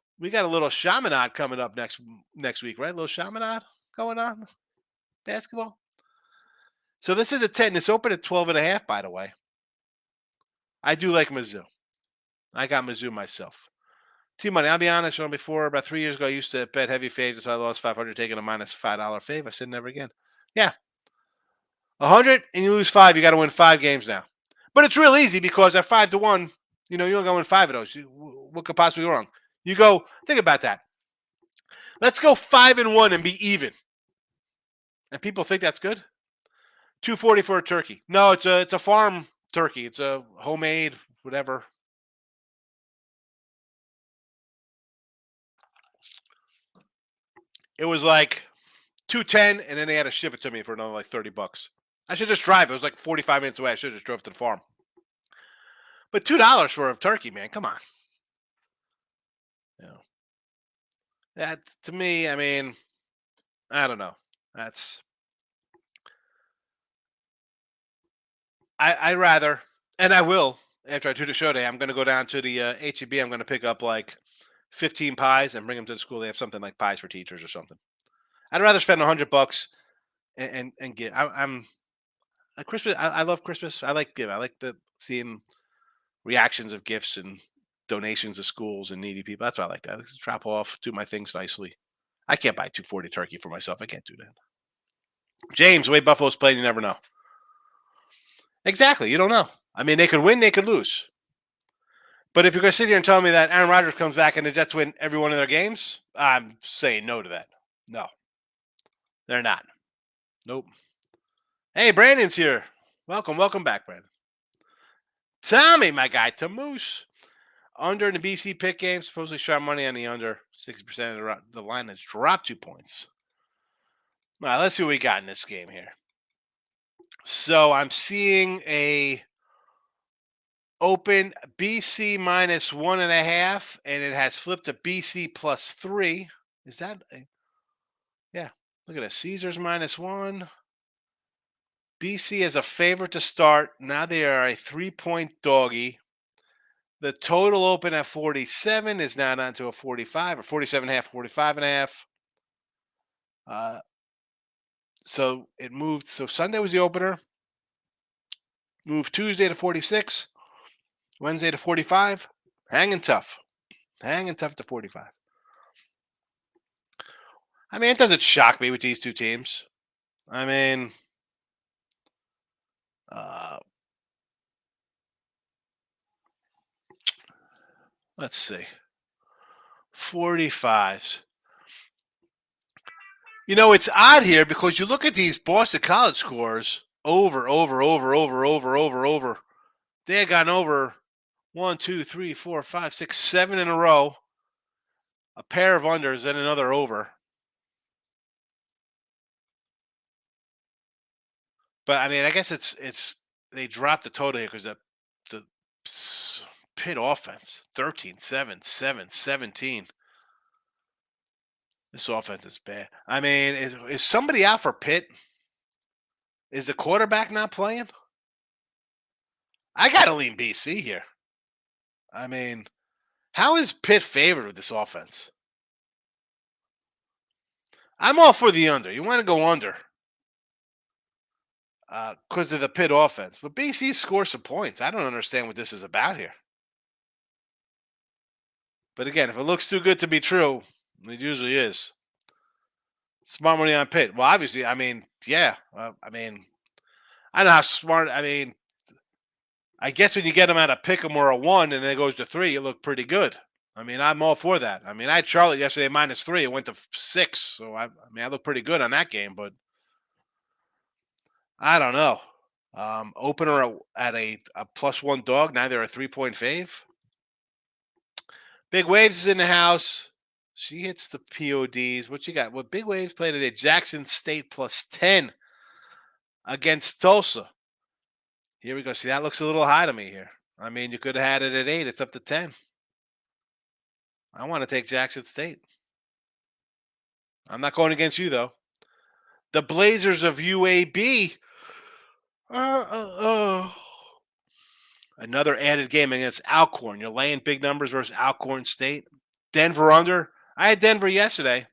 S2: Chaminade coming up next week, right? A little Chaminade going on. Basketball. So this is a 10. It's open at 12.5, by the way. I do like Mizzou. I got Mizzou myself. Team money. I'll be honest. Before, about 3 years ago, I used to bet heavy faves. So I lost 500 taking a minus $5 fave. I said never again. Yeah. 100 and you lose 5. You got to win 5 games now. But it's real easy because at 5-1, you don't go win 5 of those. What could possibly go wrong? You go, think about that. Let's go 5-1 and be even. And people think that's good? $240 for a turkey. No, it's a farm turkey. It's a homemade, whatever. It was like $210, and then they had to ship it to me for another like $30. I should just drive. It was like 45 minutes away. I should have just drove to the farm. But $2 for a turkey, man. Come on. That to me, I mean, I don't know. That's I rather, and I will after I do the show day. I'm going to go down to the HEB. I'm going to pick up like 15 pies and bring them to the school. They have something like pies for teachers or something. I'd rather spend $100 and get. I'm a Christmas. I love Christmas. I like giving. I like seeing reactions of gifts and donations to schools and needy people. That's what I like. That drop off, do my things nicely. I can't buy 240 turkey for myself. I can't do that. James, the way Buffalo's played, you never know. Exactly. You don't know. I mean, they could win, they could lose. But if you're going to sit here and tell me that Aaron Rodgers comes back and the Jets win every one of their games, I'm saying no to that. No, they're not. Nope. Hey, Brandon's here. Welcome back, Brandon. Tommy, my guy, to Moose. Under in the BC pick game, supposedly sharp money on the under. 60% of the line has dropped 2 points. All right, let's see what we got in this game here. So I'm seeing a open BC minus 1.5, and it has flipped to BC plus 3. Is that yeah? Look at it. Caesars minus 1. BC is a favorite to start. Now they are a 3-point doggy. The total open at 47 is now down to a 45 or 47.5, 45.5. So it moved. So Sunday was the opener. Moved Tuesday to 46. Wednesday to 45. Hanging tough. Hanging tough to 45. I mean, it doesn't shock me with these two teams. I mean, let's see. 45s. You know, it's odd here because you look at these Boston College scores over. They had gone over 1, 2, 3, 4, 5, 6, 7 in a row. A pair of unders and another over. But I mean, I guess it's they dropped the total here because the Pitt offense 13, 7, 7, 17. This offense is bad. I mean, is somebody out for Pitt? Is the quarterback not playing? I got to lean BC here. I mean, how is Pitt favored with this offense? I'm all for the under. You want to go under. because of the Pitt offense. But BC scores some points. I don't understand what this is about here. But again, if it looks too good to be true, it usually is. Smart money on Pitt. Well, obviously, I mean, yeah. I know how smart. I mean, I guess when you get them at a pick 'em or a one and then it goes to three, you look pretty good. I mean, I'm all for that. I mean, I had Charlotte yesterday -3. It went to 6. So, I look pretty good on that game, but I don't know. Opener at a +1 dog. Now they're a 3-point fave. Big Waves is in the house. She hits the PODs. What you got? What Big Waves play today? Jackson State +10 against Tulsa. Here we go. See, that looks a little high to me here. I mean, you could have had it at 8. It's up to 10. I want to take Jackson State. I'm not going against you, though. The Blazers of UAB. Another added game against Alcorn. You're laying big numbers versus Alcorn State. Denver under. I had Denver yesterday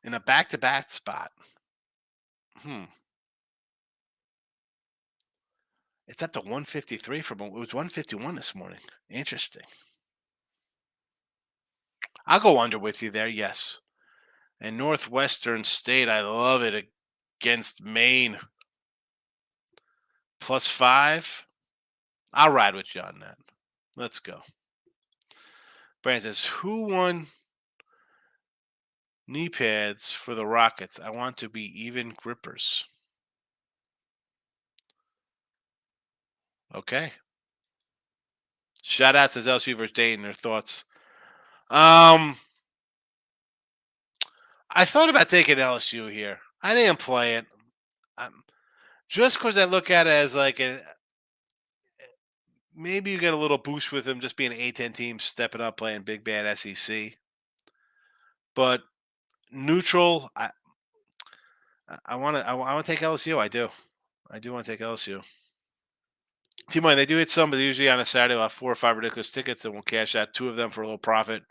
S2: in a back-to-back spot. It's up to 153 from it was 151 this morning. Interesting. I'll go under with you there, yes. And Northwestern State, I love it against Maine. +5. I'll ride with you on that. Let's go. Brand says, who won knee pads for the Rockets? I want to be even grippers. Okay. Shout out to LSU versus Dayton. Their thoughts. I thought about taking LSU here. I didn't play it. Just because I look at it as like maybe you get a little boost with them just being an A10 team stepping up playing big bad SEC. But neutral, I want to take LSU. I do want to take LSU. T-Money, they do hit some, but usually on a Saturday we'll have 4 or 5 ridiculous tickets, and we'll cash out 2 of them for a little profit.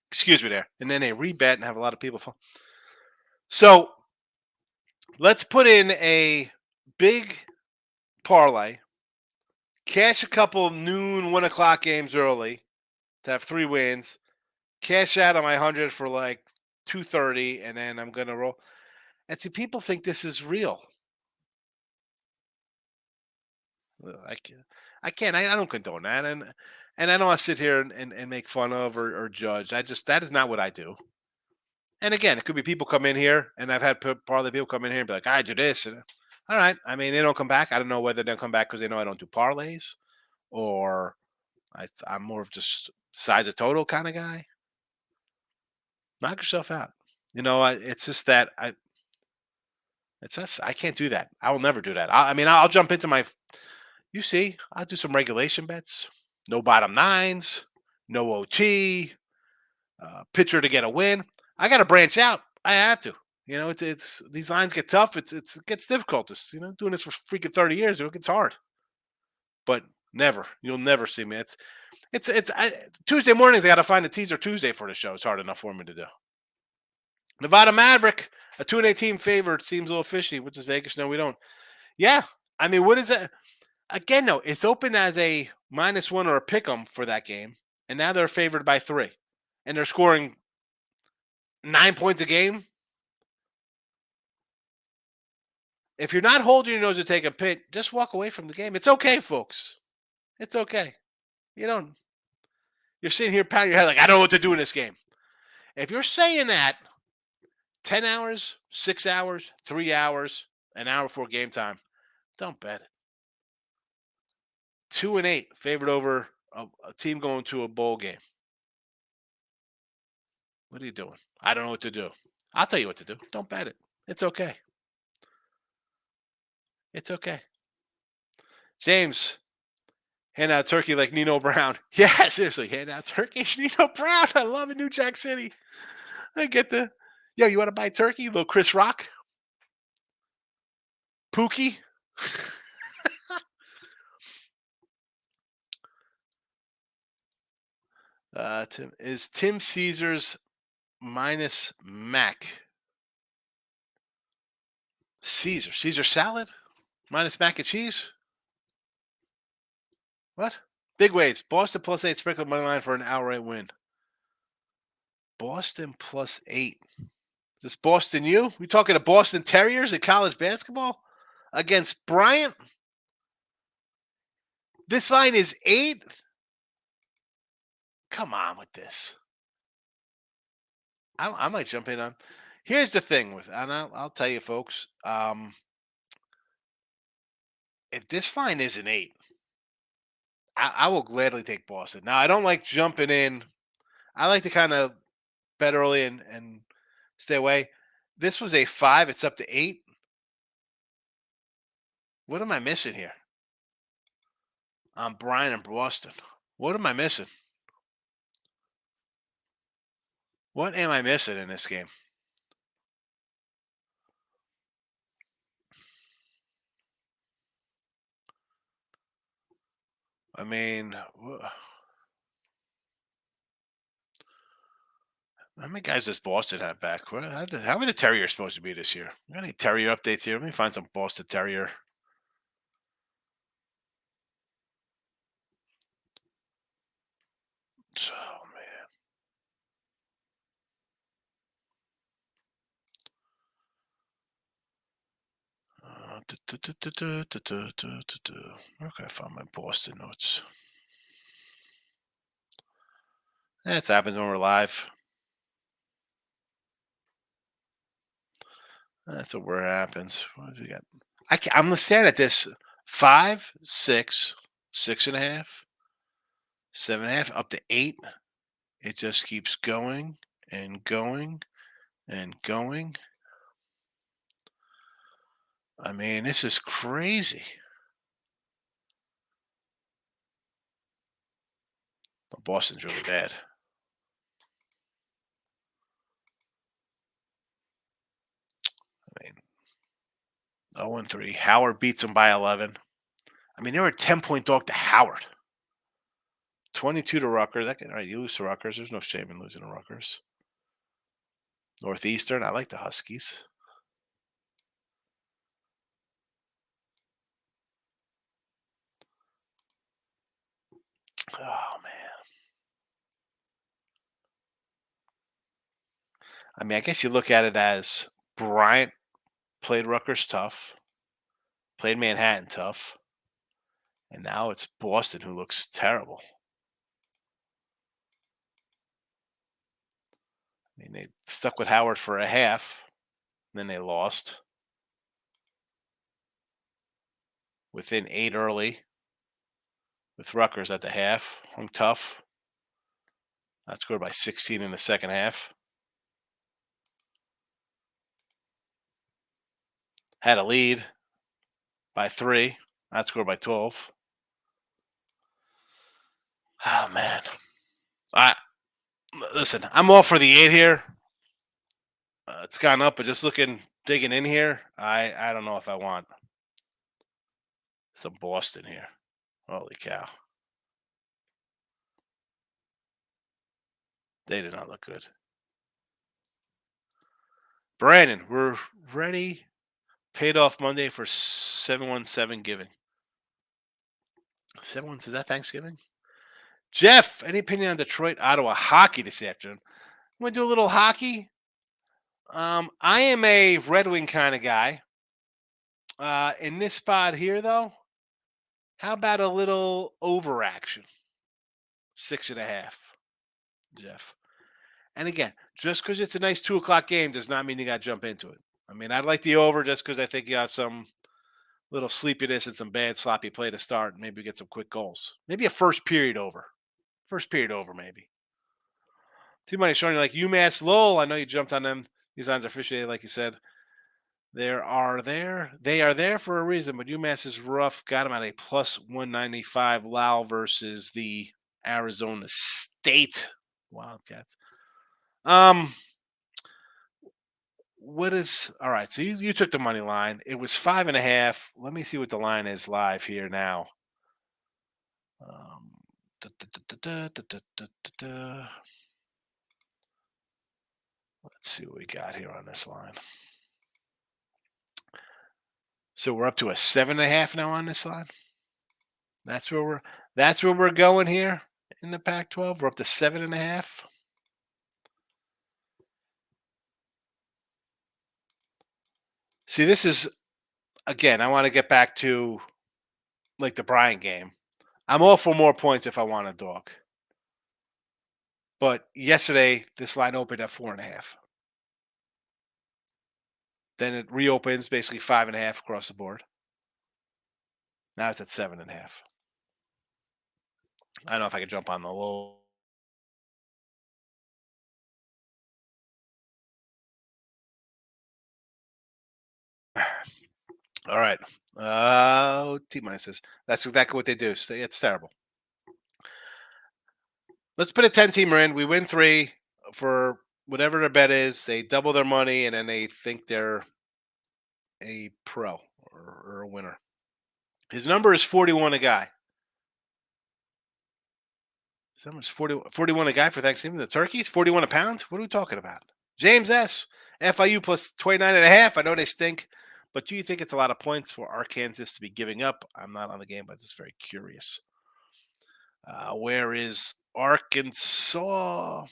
S2: Excuse me there. And then they rebet and have a lot of people fall. So let's put in a big parlay, cash a couple noon, 1 o'clock games early to have 3 wins, cash out on my 100 for like 230, and then I'm going to roll. And see, people think this is real. I can't. I don't condone that, and I don't want to sit here and make fun of or judge. That is not what I do. And again, it could be people come in here, and I've had parlay people come in here and be like, I do this, and all right. I mean, they don't come back. I don't know whether they'll come back because they know I don't do parlays, or I'm more of just size of total kind of guy. Knock yourself out. It's just that I can't do that. I will never do that. I'll jump into my. You see, I'll do some regulation bets. No bottom nines, no OT, pitcher to get a win. I got to branch out. I have to. It's these lines get tough. It gets difficult. Doing this for freaking 30 years, it gets hard. But never, you'll never see me. Tuesday mornings. I got to find a teaser Tuesday for the show. It's hard enough for me to do. Nevada Maverick, a 2-18 favorite, seems a little fishy. Which is Vegas? No, we don't. Yeah, I mean, what is that? Again, though, it's open as a -1 or a pick 'em for that game, and now they're favored by 3, and they're scoring 9 points a game. If you're not holding your nose to take a pit, just walk away from the game. It's okay, folks. It's okay. You're sitting here pounding your head like, I don't know what to do in this game. If you're saying that 10 hours, 6 hours, 3 hours, an hour before game time, don't bet it. 2-8 favored over a team going to a bowl game. What are you doing? I don't know what to do. I'll tell you what to do. Don't bet it. It's okay. It's okay. James, hand out turkey like Nino Brown. Yeah, seriously, hand out turkey. Nino Brown. I love it. New Jack City. I get you want to buy turkey? Little Chris Rock? Pookie? Tim Caesars minus Mac. Caesar salad minus mac and cheese. What? Big ways. Boston plus 8 sprinkled money line for an outright win. Boston plus 8. Is this Boston U? We talking to Boston Terriers in college basketball against Bryant? This line is 8. Come on with this. I might jump in on. Here's the thing with, and I'll tell you, folks. If this line is an 8, I will gladly take Boston. Now I don't like jumping in. I like to kind of bet early and stay away. This was a 5. It's up to 8. What am I missing here? I'm Brian and Boston. What am I missing? What am I missing in this game? I mean, how many guys does Boston have back? How are the Terriers supposed to be this year? Got any Terrier updates here? Let me find some Boston Terrier. Oh man. Where can I find my Boston notes? That happens when we're live. That's what where it happens. What do we got? I'm staring at this 5, 6, 6.5, 7.5, up to 8. It just keeps going and going and going. I mean, this is crazy. Boston's really bad. I mean, 0-3. Howard beats them by 11. I mean, they were a 10-point dog to Howard. 22 to Rutgers. All right, you lose to Rutgers. There's no shame in losing to Rutgers. Northeastern. I like the Huskies. Oh man. I mean, I guess you look at it as Bryant played Rutgers tough, played Manhattan tough, and now it's Boston who looks terrible. I mean, they stuck with Howard for a half, and then they lost within 8 early with Rutgers at the half. Hung tough. That scored by 16 in the second half. Had a lead by 3. That scored by 12. Oh man. Listen, I'm all for the 8 here. It's gone up, but just digging in here, I don't know if I want some Boston here. Holy cow. They did not look good. Brandon, we're ready. Paid off Monday for 717 giving. 7-1, is that Thanksgiving? Jeff, any opinion on Detroit Ottawa hockey this afternoon? I'm going to do a little hockey. I am a Red Wing kind of guy. In this spot here, though, how about a little overaction? 6.5, Jeff. And again, just because it's a nice 2 o'clock game does not mean you got to jump into it. I mean, I'd like the over just because I think you have some little sleepiness and some bad sloppy play to start, and maybe get some quick goals. Maybe a first period over. First period over, maybe. T-Money showing you like UMass Lowell. I know you jumped on them. These lines are officiated, like you said. They are there for a reason, but UMass is rough. Got them at a plus 195 Lau versus the Arizona State Wildcats. What is all right? So you took the money line. It was 5.5. Let me see what the line is live here now. Let's see what we got here on this line. So we're up to a 7.5 now on this line. That's where we're going here in the Pac-12. We're up to 7.5. See, this is again. I want to get back to like the Bryant game. I'm all for more points if I want a dog. But yesterday, this line opened at 4.5. Then it reopens basically 5.5 across the board. Now it's at 7.5. I don't know if I could jump on the low. All right. T minus says that's exactly what they do. It's terrible. Let's put a 10-teamer in. We win 3 for whatever their bet is. They double their money and then they think they're a pro or a winner. His number is 41 a guy. His number is 41 a guy for Thanksgiving. The turkeys, 41 a pound? What are we talking about? James S. FIU plus 29.5. I know they stink, but do you think it's a lot of points for Arkansas to be giving up? I'm not on the game, but just very curious. Where is Arkansas?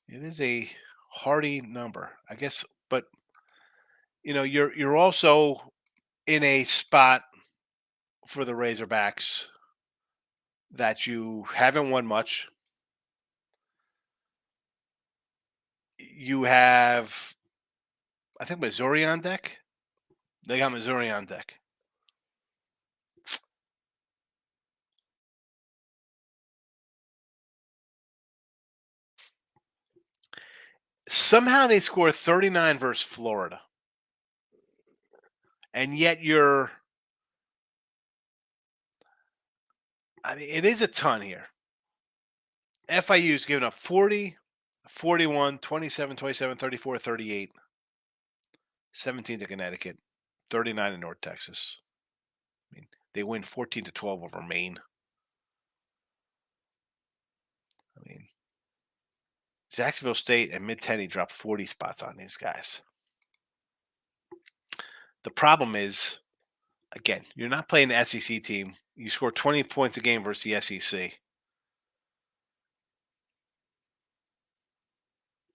S2: It is a hearty number, I guess, but you're also in a spot for the Razorbacks that you haven't won much. You have, I think, Missouri on deck. They got Missouri on deck. Somehow they score 39 versus Florida. And yet it is a ton here. FIU's given up 40, 41, 27, 27, 34, 38, 17 to Connecticut, 39 in North Texas. I mean, they win 14-12 over Maine. I mean, Jacksonville State and Mid-Tenney dropped 40 spots on these guys. The problem is, again, you're not playing the SEC team. You score 20 points a game versus the SEC.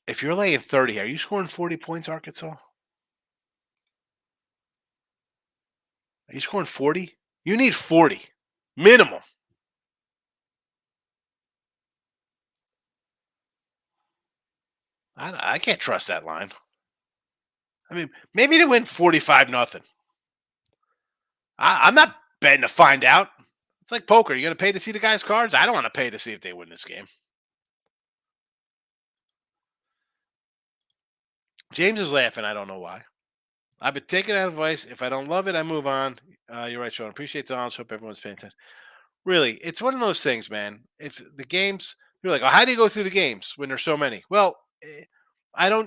S2: If you're laying 30, are you scoring 40 points, Arkansas? Are you scoring 40? You need 40. Minimum. I can't trust that line. I mean, maybe they win 45-0. I'm not betting to find out. It's like poker. You're going to pay to see the guy's cards? I don't want to pay to see if they win this game. James is laughing. I don't know why. I've been taking that advice. If I don't love it, I move on. You're right, Sean. Appreciate the honest. Hope everyone's paying attention. Really, it's one of those things, man. If the games, you're like, oh, how do you go through the games when there's so many? Well,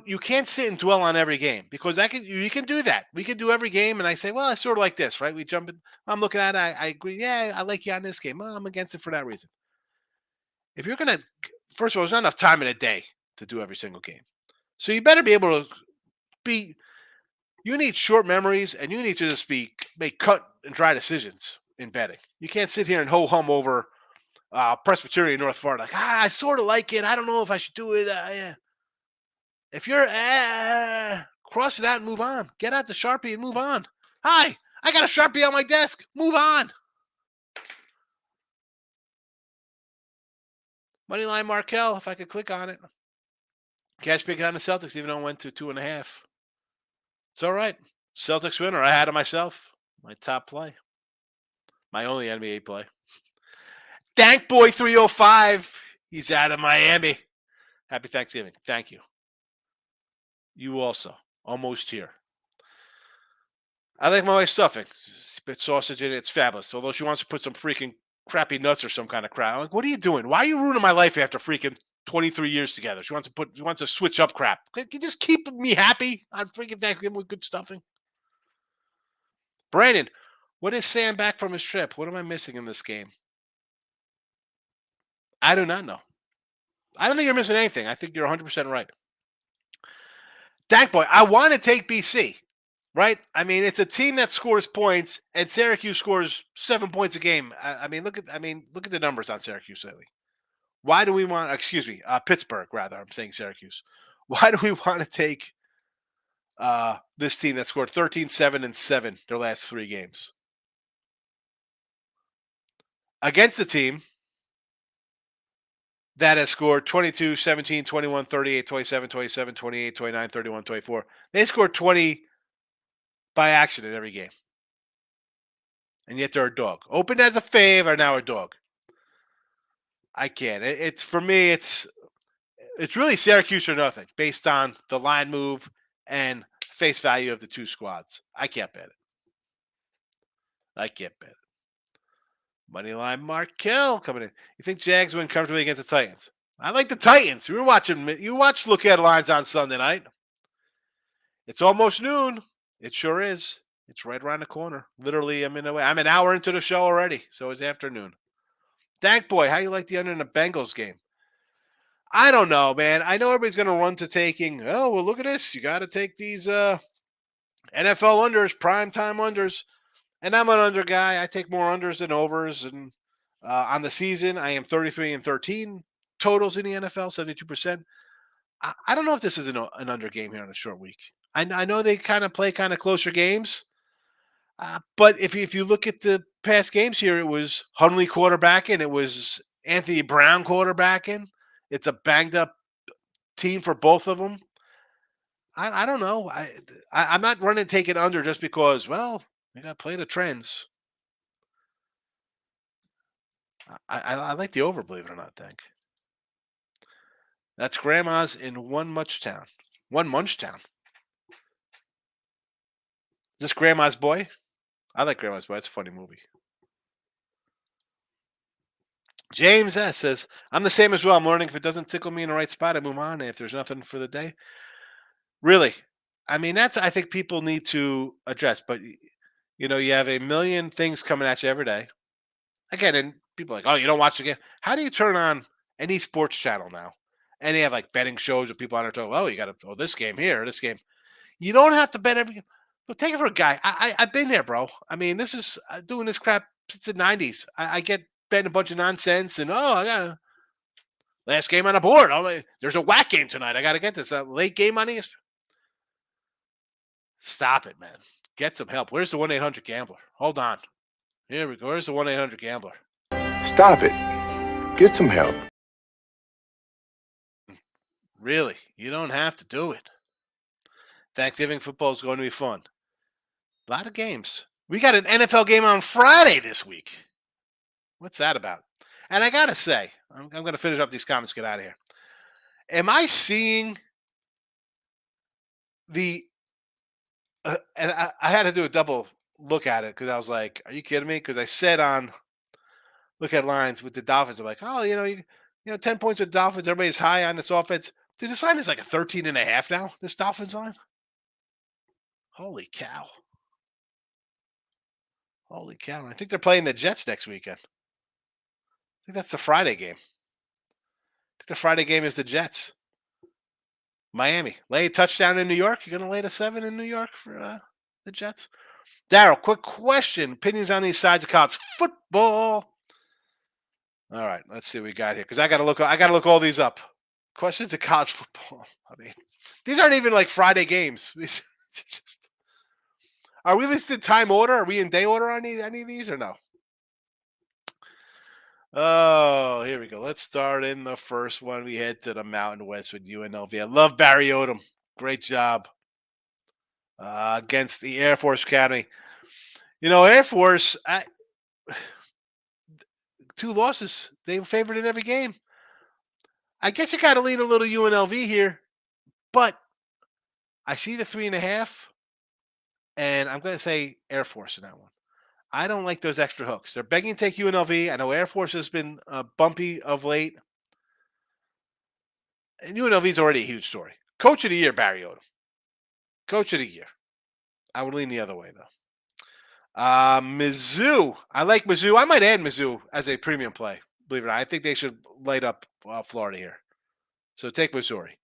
S2: you can't sit and dwell on every game because you can do that. We can do every game. And I say, well, I sort of like this, right? We jump in. I'm looking at it. I agree. Yeah, I like you on this game. Well, I'm against it for that reason. If you're going to, first of all, there's not enough time in a day to do every single game. So you better be able to you need short memories and you need to just make cut and dry decisions in betting. You can't sit here and ho-hum over Presbyterian North Florida. Like, I sort of like it. I don't know if I should do it. Yeah. If you're cross it out and move on. Get out the Sharpie and move on. Hi, I got a Sharpie on my desk. Move on. Moneyline Markel, if I could click on it. Cash pick on the Celtics, even though it went to 2.5. It's all right. Celtics winner. I had it myself. My top play. My only NBA play. Dank Boy 305. He's out of Miami. Happy Thanksgiving. Thank you. You also. Almost here. I like my wife's stuffing. Spit sausage in it. It's fabulous. Although she wants to put some freaking crappy nuts or some kind of crap. I'm like, what are you doing? Why are you ruining my life after freaking 23 years together? She wants to switch up crap. Can you just keep me happy on freaking Thanksgiving with good stuffing? Brandon, What is Sam back from his trip? What am I missing in this game? I do not know. I don't think you're missing anything. I think you're 100% right. Dak boy, I want to take BC, right? I mean, it's a team that scores points, and Syracuse scores 7 points a game. Look at the numbers on Syracuse lately. Why do we want? Excuse me, Pittsburgh rather. I'm saying Syracuse. Why do we want to take this team that scored 13, 7, and 7 their last 3 games against the team that has scored 22, 17, 21, 38, 27, 27, 28, 29, 31, 24. They scored 20 by accident every game. And yet they're a dog. Opened as a fave are now a dog. I can't. It's for me, it's really Syracuse or nothing based on the line move and face value of the two squads. I can't bet it. I can't bet it. Moneyline Markel coming in. You think Jags win comfortably against the Titans? I like the Titans. You watched look at lines on Sunday night. It's almost noon. It sure is. It's right around the corner. Literally, I'm an hour into the show already, so it's afternoon. Dank boy, how you like the under in the Bengals game? I don't know, man. I know everybody's going to run to taking. Oh, well, look at this. You got to take these NFL unders, prime time unders. And I'm an under guy. I take more unders than overs. And on the season, I am 33-13 totals in the NFL, 72%. I don't know if this is an under game here on a short week. I know they kind of play kind of closer games. But if you look at the past games here, it was Hundley quarterbacking. It was Anthony Brown quarterbacking. It's a banged up team for both of them. I don't know. I'm not running to take it under just because, well, we got to play the trends. I like the over, believe it or not, think. That's grandma's in One Munch Town. One Munch Town. Is this Grandma's Boy? I like Grandma's Boy. It's a funny movie. James S. says, I'm the same as well. I'm learning if it doesn't tickle me in the right spot, I move on. And if there's nothing for the day. Really? I mean, that's, I think people need to address. But, you have a million things coming at you every day. Again, and people are like, oh, you don't watch the game. How do you turn on any sports channel now? And they have like betting shows with people on there talking, oh, you got to, this game here, this game. You don't have to bet every game. But take it for a guy. I've been there, bro. I mean, this is doing this crap since the 90s. I get betting a bunch of nonsense and, I got a last game on the board. There's a whack game tonight. I got to get this. Late game on ESPN. Stop it, man. Get some help. Where's the 1-800-GAMBLER? Hold on. Here we go. Where's the 1-800-GAMBLER?
S3: Stop it. Get some help.
S2: Really? You don't have to do it. Thanksgiving football is going to be fun. A lot of games. We got an NFL game on Friday this week. What's that about? And I got to say, I'm going to finish up these comments, get out of here. Am I seeing the and I had to do a double look at it because I was like, are you kidding me? Because I said on look at lines with the Dolphins, I'm like, oh, 10 points with Dolphins, everybody's high on this offense. Dude, this line is like a 13.5 now, this Dolphins line. Holy cow. Holy cow. I think they're playing the Jets next weekend. I think that's the Friday game. I think the Friday game is the Jets. Miami. Lay a touchdown in New York. You're going to lay the 7 in New York for the Jets? Daryl, quick question. Opinions on these sides of college football. All right, let's see what we got here. Because I got to look all these up. Questions of college football. I mean, these aren't even like Friday games. Are we listed time order? Are we in day order on any of these or no? Oh, here we go. Let's start in the first one. We head to the Mountain West with UNLV. I love Barry Odom. Great job against the Air Force Academy. Air Force, 2 losses. They were favored in every game. I guess you got to lean a little UNLV here, but I see the 3.5, and I'm going to say Air Force in that one. I don't like those extra hooks. They're begging to take UNLV. I know Air Force has been bumpy of late. And UNLV is already a huge story. Coach of the year, Barry Odom. Coach of the year. I would lean the other way, though. Mizzou. I like Mizzou. I might add Mizzou as a premium play. Believe it or not, I think they should light up Florida here. So take Missouri.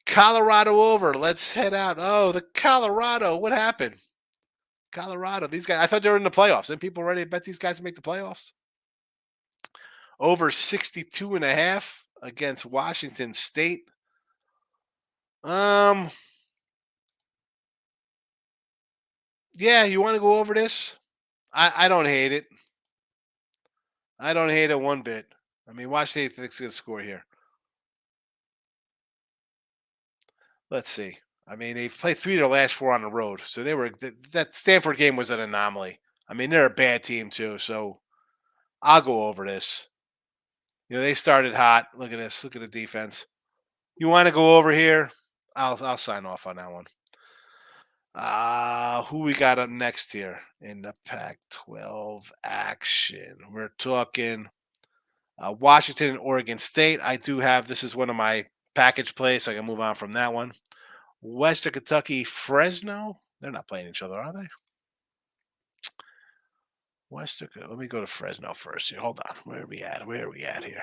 S2: Colorado over. Let's head out. Oh, the Colorado. What happened? Colorado. These guys. I thought they were in the playoffs. And people ready to bet these guys to make the playoffs? Over 62.5 against Washington State. Yeah, you want to go over this? I don't hate it. I don't hate it one bit. I mean, Washington thinks going to score here. Let's see. I mean, they've played 3 of their last 4 on the road, so they were that Stanford game was an anomaly. I mean, they're a bad team too, so I'll go over this. They started hot. Look at this. Look at the defense. You want to go over here? I'll sign off on that one. Who we got up next here in the Pac-12 action? We're talking Washington and Oregon State. I do have this is one of my package plays, so I can move on from that one. Western Kentucky, Fresno. They're not playing each other, are they? Western. Let me go to Fresno first here. Hold on. Where are we at? Where are we at here?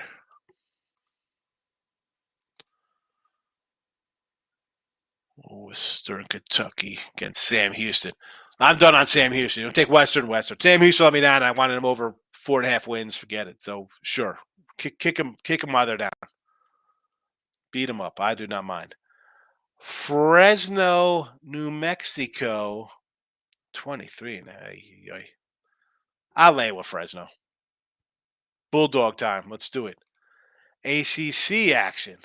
S2: Western Kentucky against Sam Houston. I'm done on Sam Houston. Don't take Western. Sam Houston let me down. I wanted him over 4.5 wins. Forget it. So sure, kick him while they're down. Beat him up. I do not mind. Fresno, New Mexico, 23. I'll lay with Fresno. Bulldog time. Let's do it. ACC action.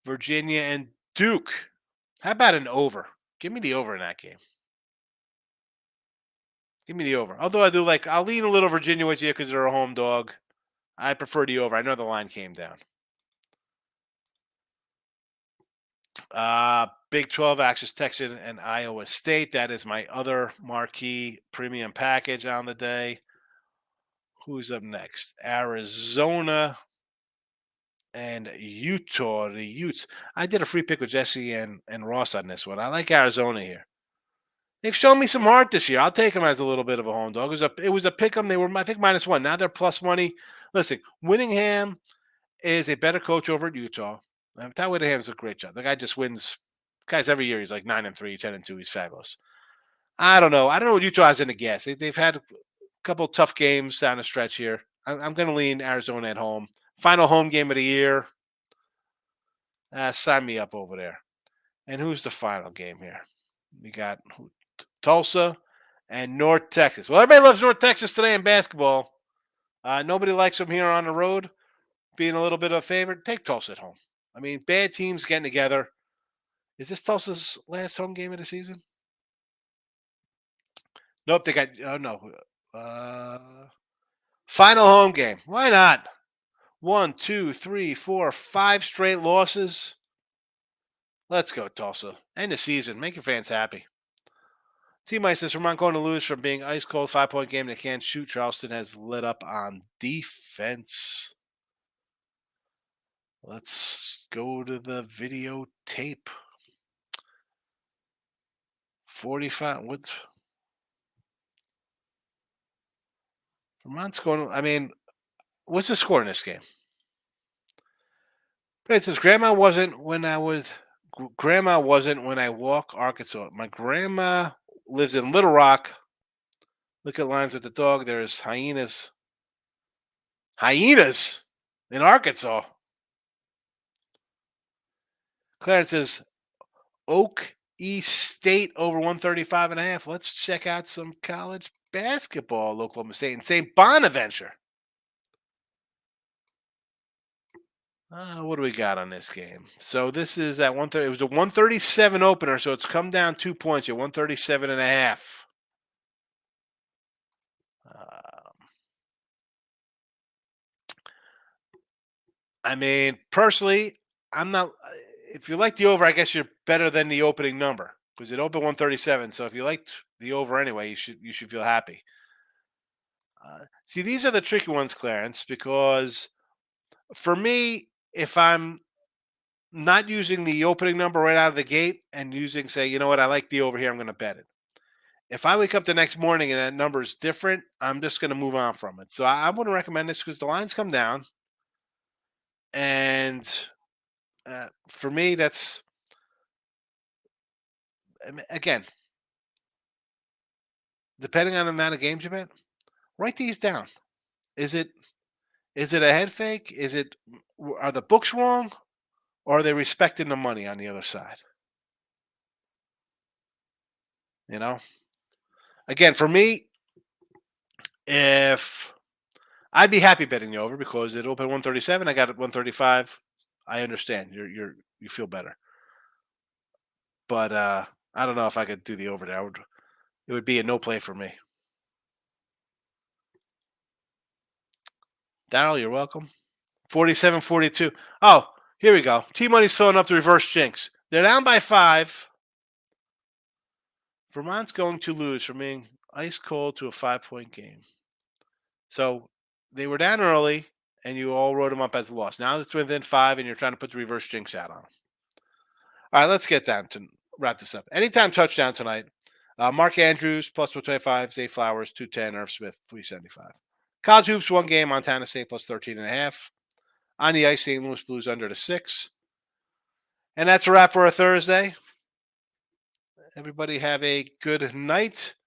S2: Virginia and Duke. How about an over? Give me the over in that game. Give me the over. Although I'll lean a little Virginia with you because they're a home dog. I prefer the over. I know the line came down. Big 12 Access Texas and Iowa State. That is my other marquee premium package on the day. Who's up next? Arizona and Utah. The Utes. I did a free pick with Jesse and Ross on this one. I like Arizona here. They've shown me some heart this year. I'll take them as a little bit of a home dog. It was a pick 'em. They were, I think, -1. Now they're plus money. Listen, Winningham is a better coach over at Utah. Ty Whittingham's a great job. The guy just wins. Guys, every year he's like 9-3, 10-2. He's fabulous. I don't know. I don't know what Utah has in the gas. They've had a couple tough games down the stretch here. I'm going to lean Arizona at home. Final home game of the year. Sign me up over there. And who's the final game here? We got Tulsa and North Texas. Well, everybody loves North Texas today in basketball. Nobody likes them here on the road. Being a little bit of a favorite, take Tulsa at home. I mean, bad teams getting together. Is this Tulsa's last home game of the season? Nope, they got no. Final home game. Why not? 1, 2, 3, 4, 5 straight losses. Let's go, Tulsa. End the season. Make your fans happy. T-Mike says, Vermont going to lose from being ice cold 5-point game they can't shoot. Charleston has lit up on defense. Let's go to the videotape. 45. What? Vermont's going. I mean, what's the score in this game? It says Grandma wasn't when I walk Arkansas. My grandma lives in Little Rock. Look at lines with the dog. There's hyenas. Hyenas in Arkansas. Clarence says Oak East State over 135.5. Let's check out some college basketball. Oklahoma State and St. Bonaventure. What do we got on this game? So this is at 130. It was a 137 opener, so it's come down 2 points here, 137.5. I mean, personally, I'm not. If you like the over, I guess you're better than the opening number because it opened 137. So if you liked the over anyway, you should feel happy. See, these are the tricky ones, Clarence, because for me, if I'm not using the opening number right out of the gate and using, say, you know what, I like the over here, I'm going to bet it. if I wake up the next morning and that number is different, I'm just going to move on from it. So I wouldn't recommend this because the lines come down. And for me, that's, again, depending on the amount of games you bet, write these down. Is it a head fake? Are the books wrong? Or are they respecting the money on the other side? You know? Again, for me, if I'd be happy betting the over because it opened 137, I got it 135. I understand. You feel better. But I don't know if I could do the over there. It would be a no play for me. Daryl, you're welcome. 47-42. Oh, here we go. T-Money's filling up the reverse jinx. They're down by 5. Vermont's going to lose from being ice cold to a 5-point game. So they were down early, and you all wrote them up as a loss. Now it's within 5, and you're trying to put the reverse jinx out on them. All right, let's get down to wrap this up. Anytime touchdown tonight. Mark Andrews, plus 125. Zay Flowers, 210. Irv Smith, 375. College hoops, one game. Montana State, plus 13.5. On the ice, St. Louis Blues under the 6. And that's a wrap for a Thursday. Everybody have a good night.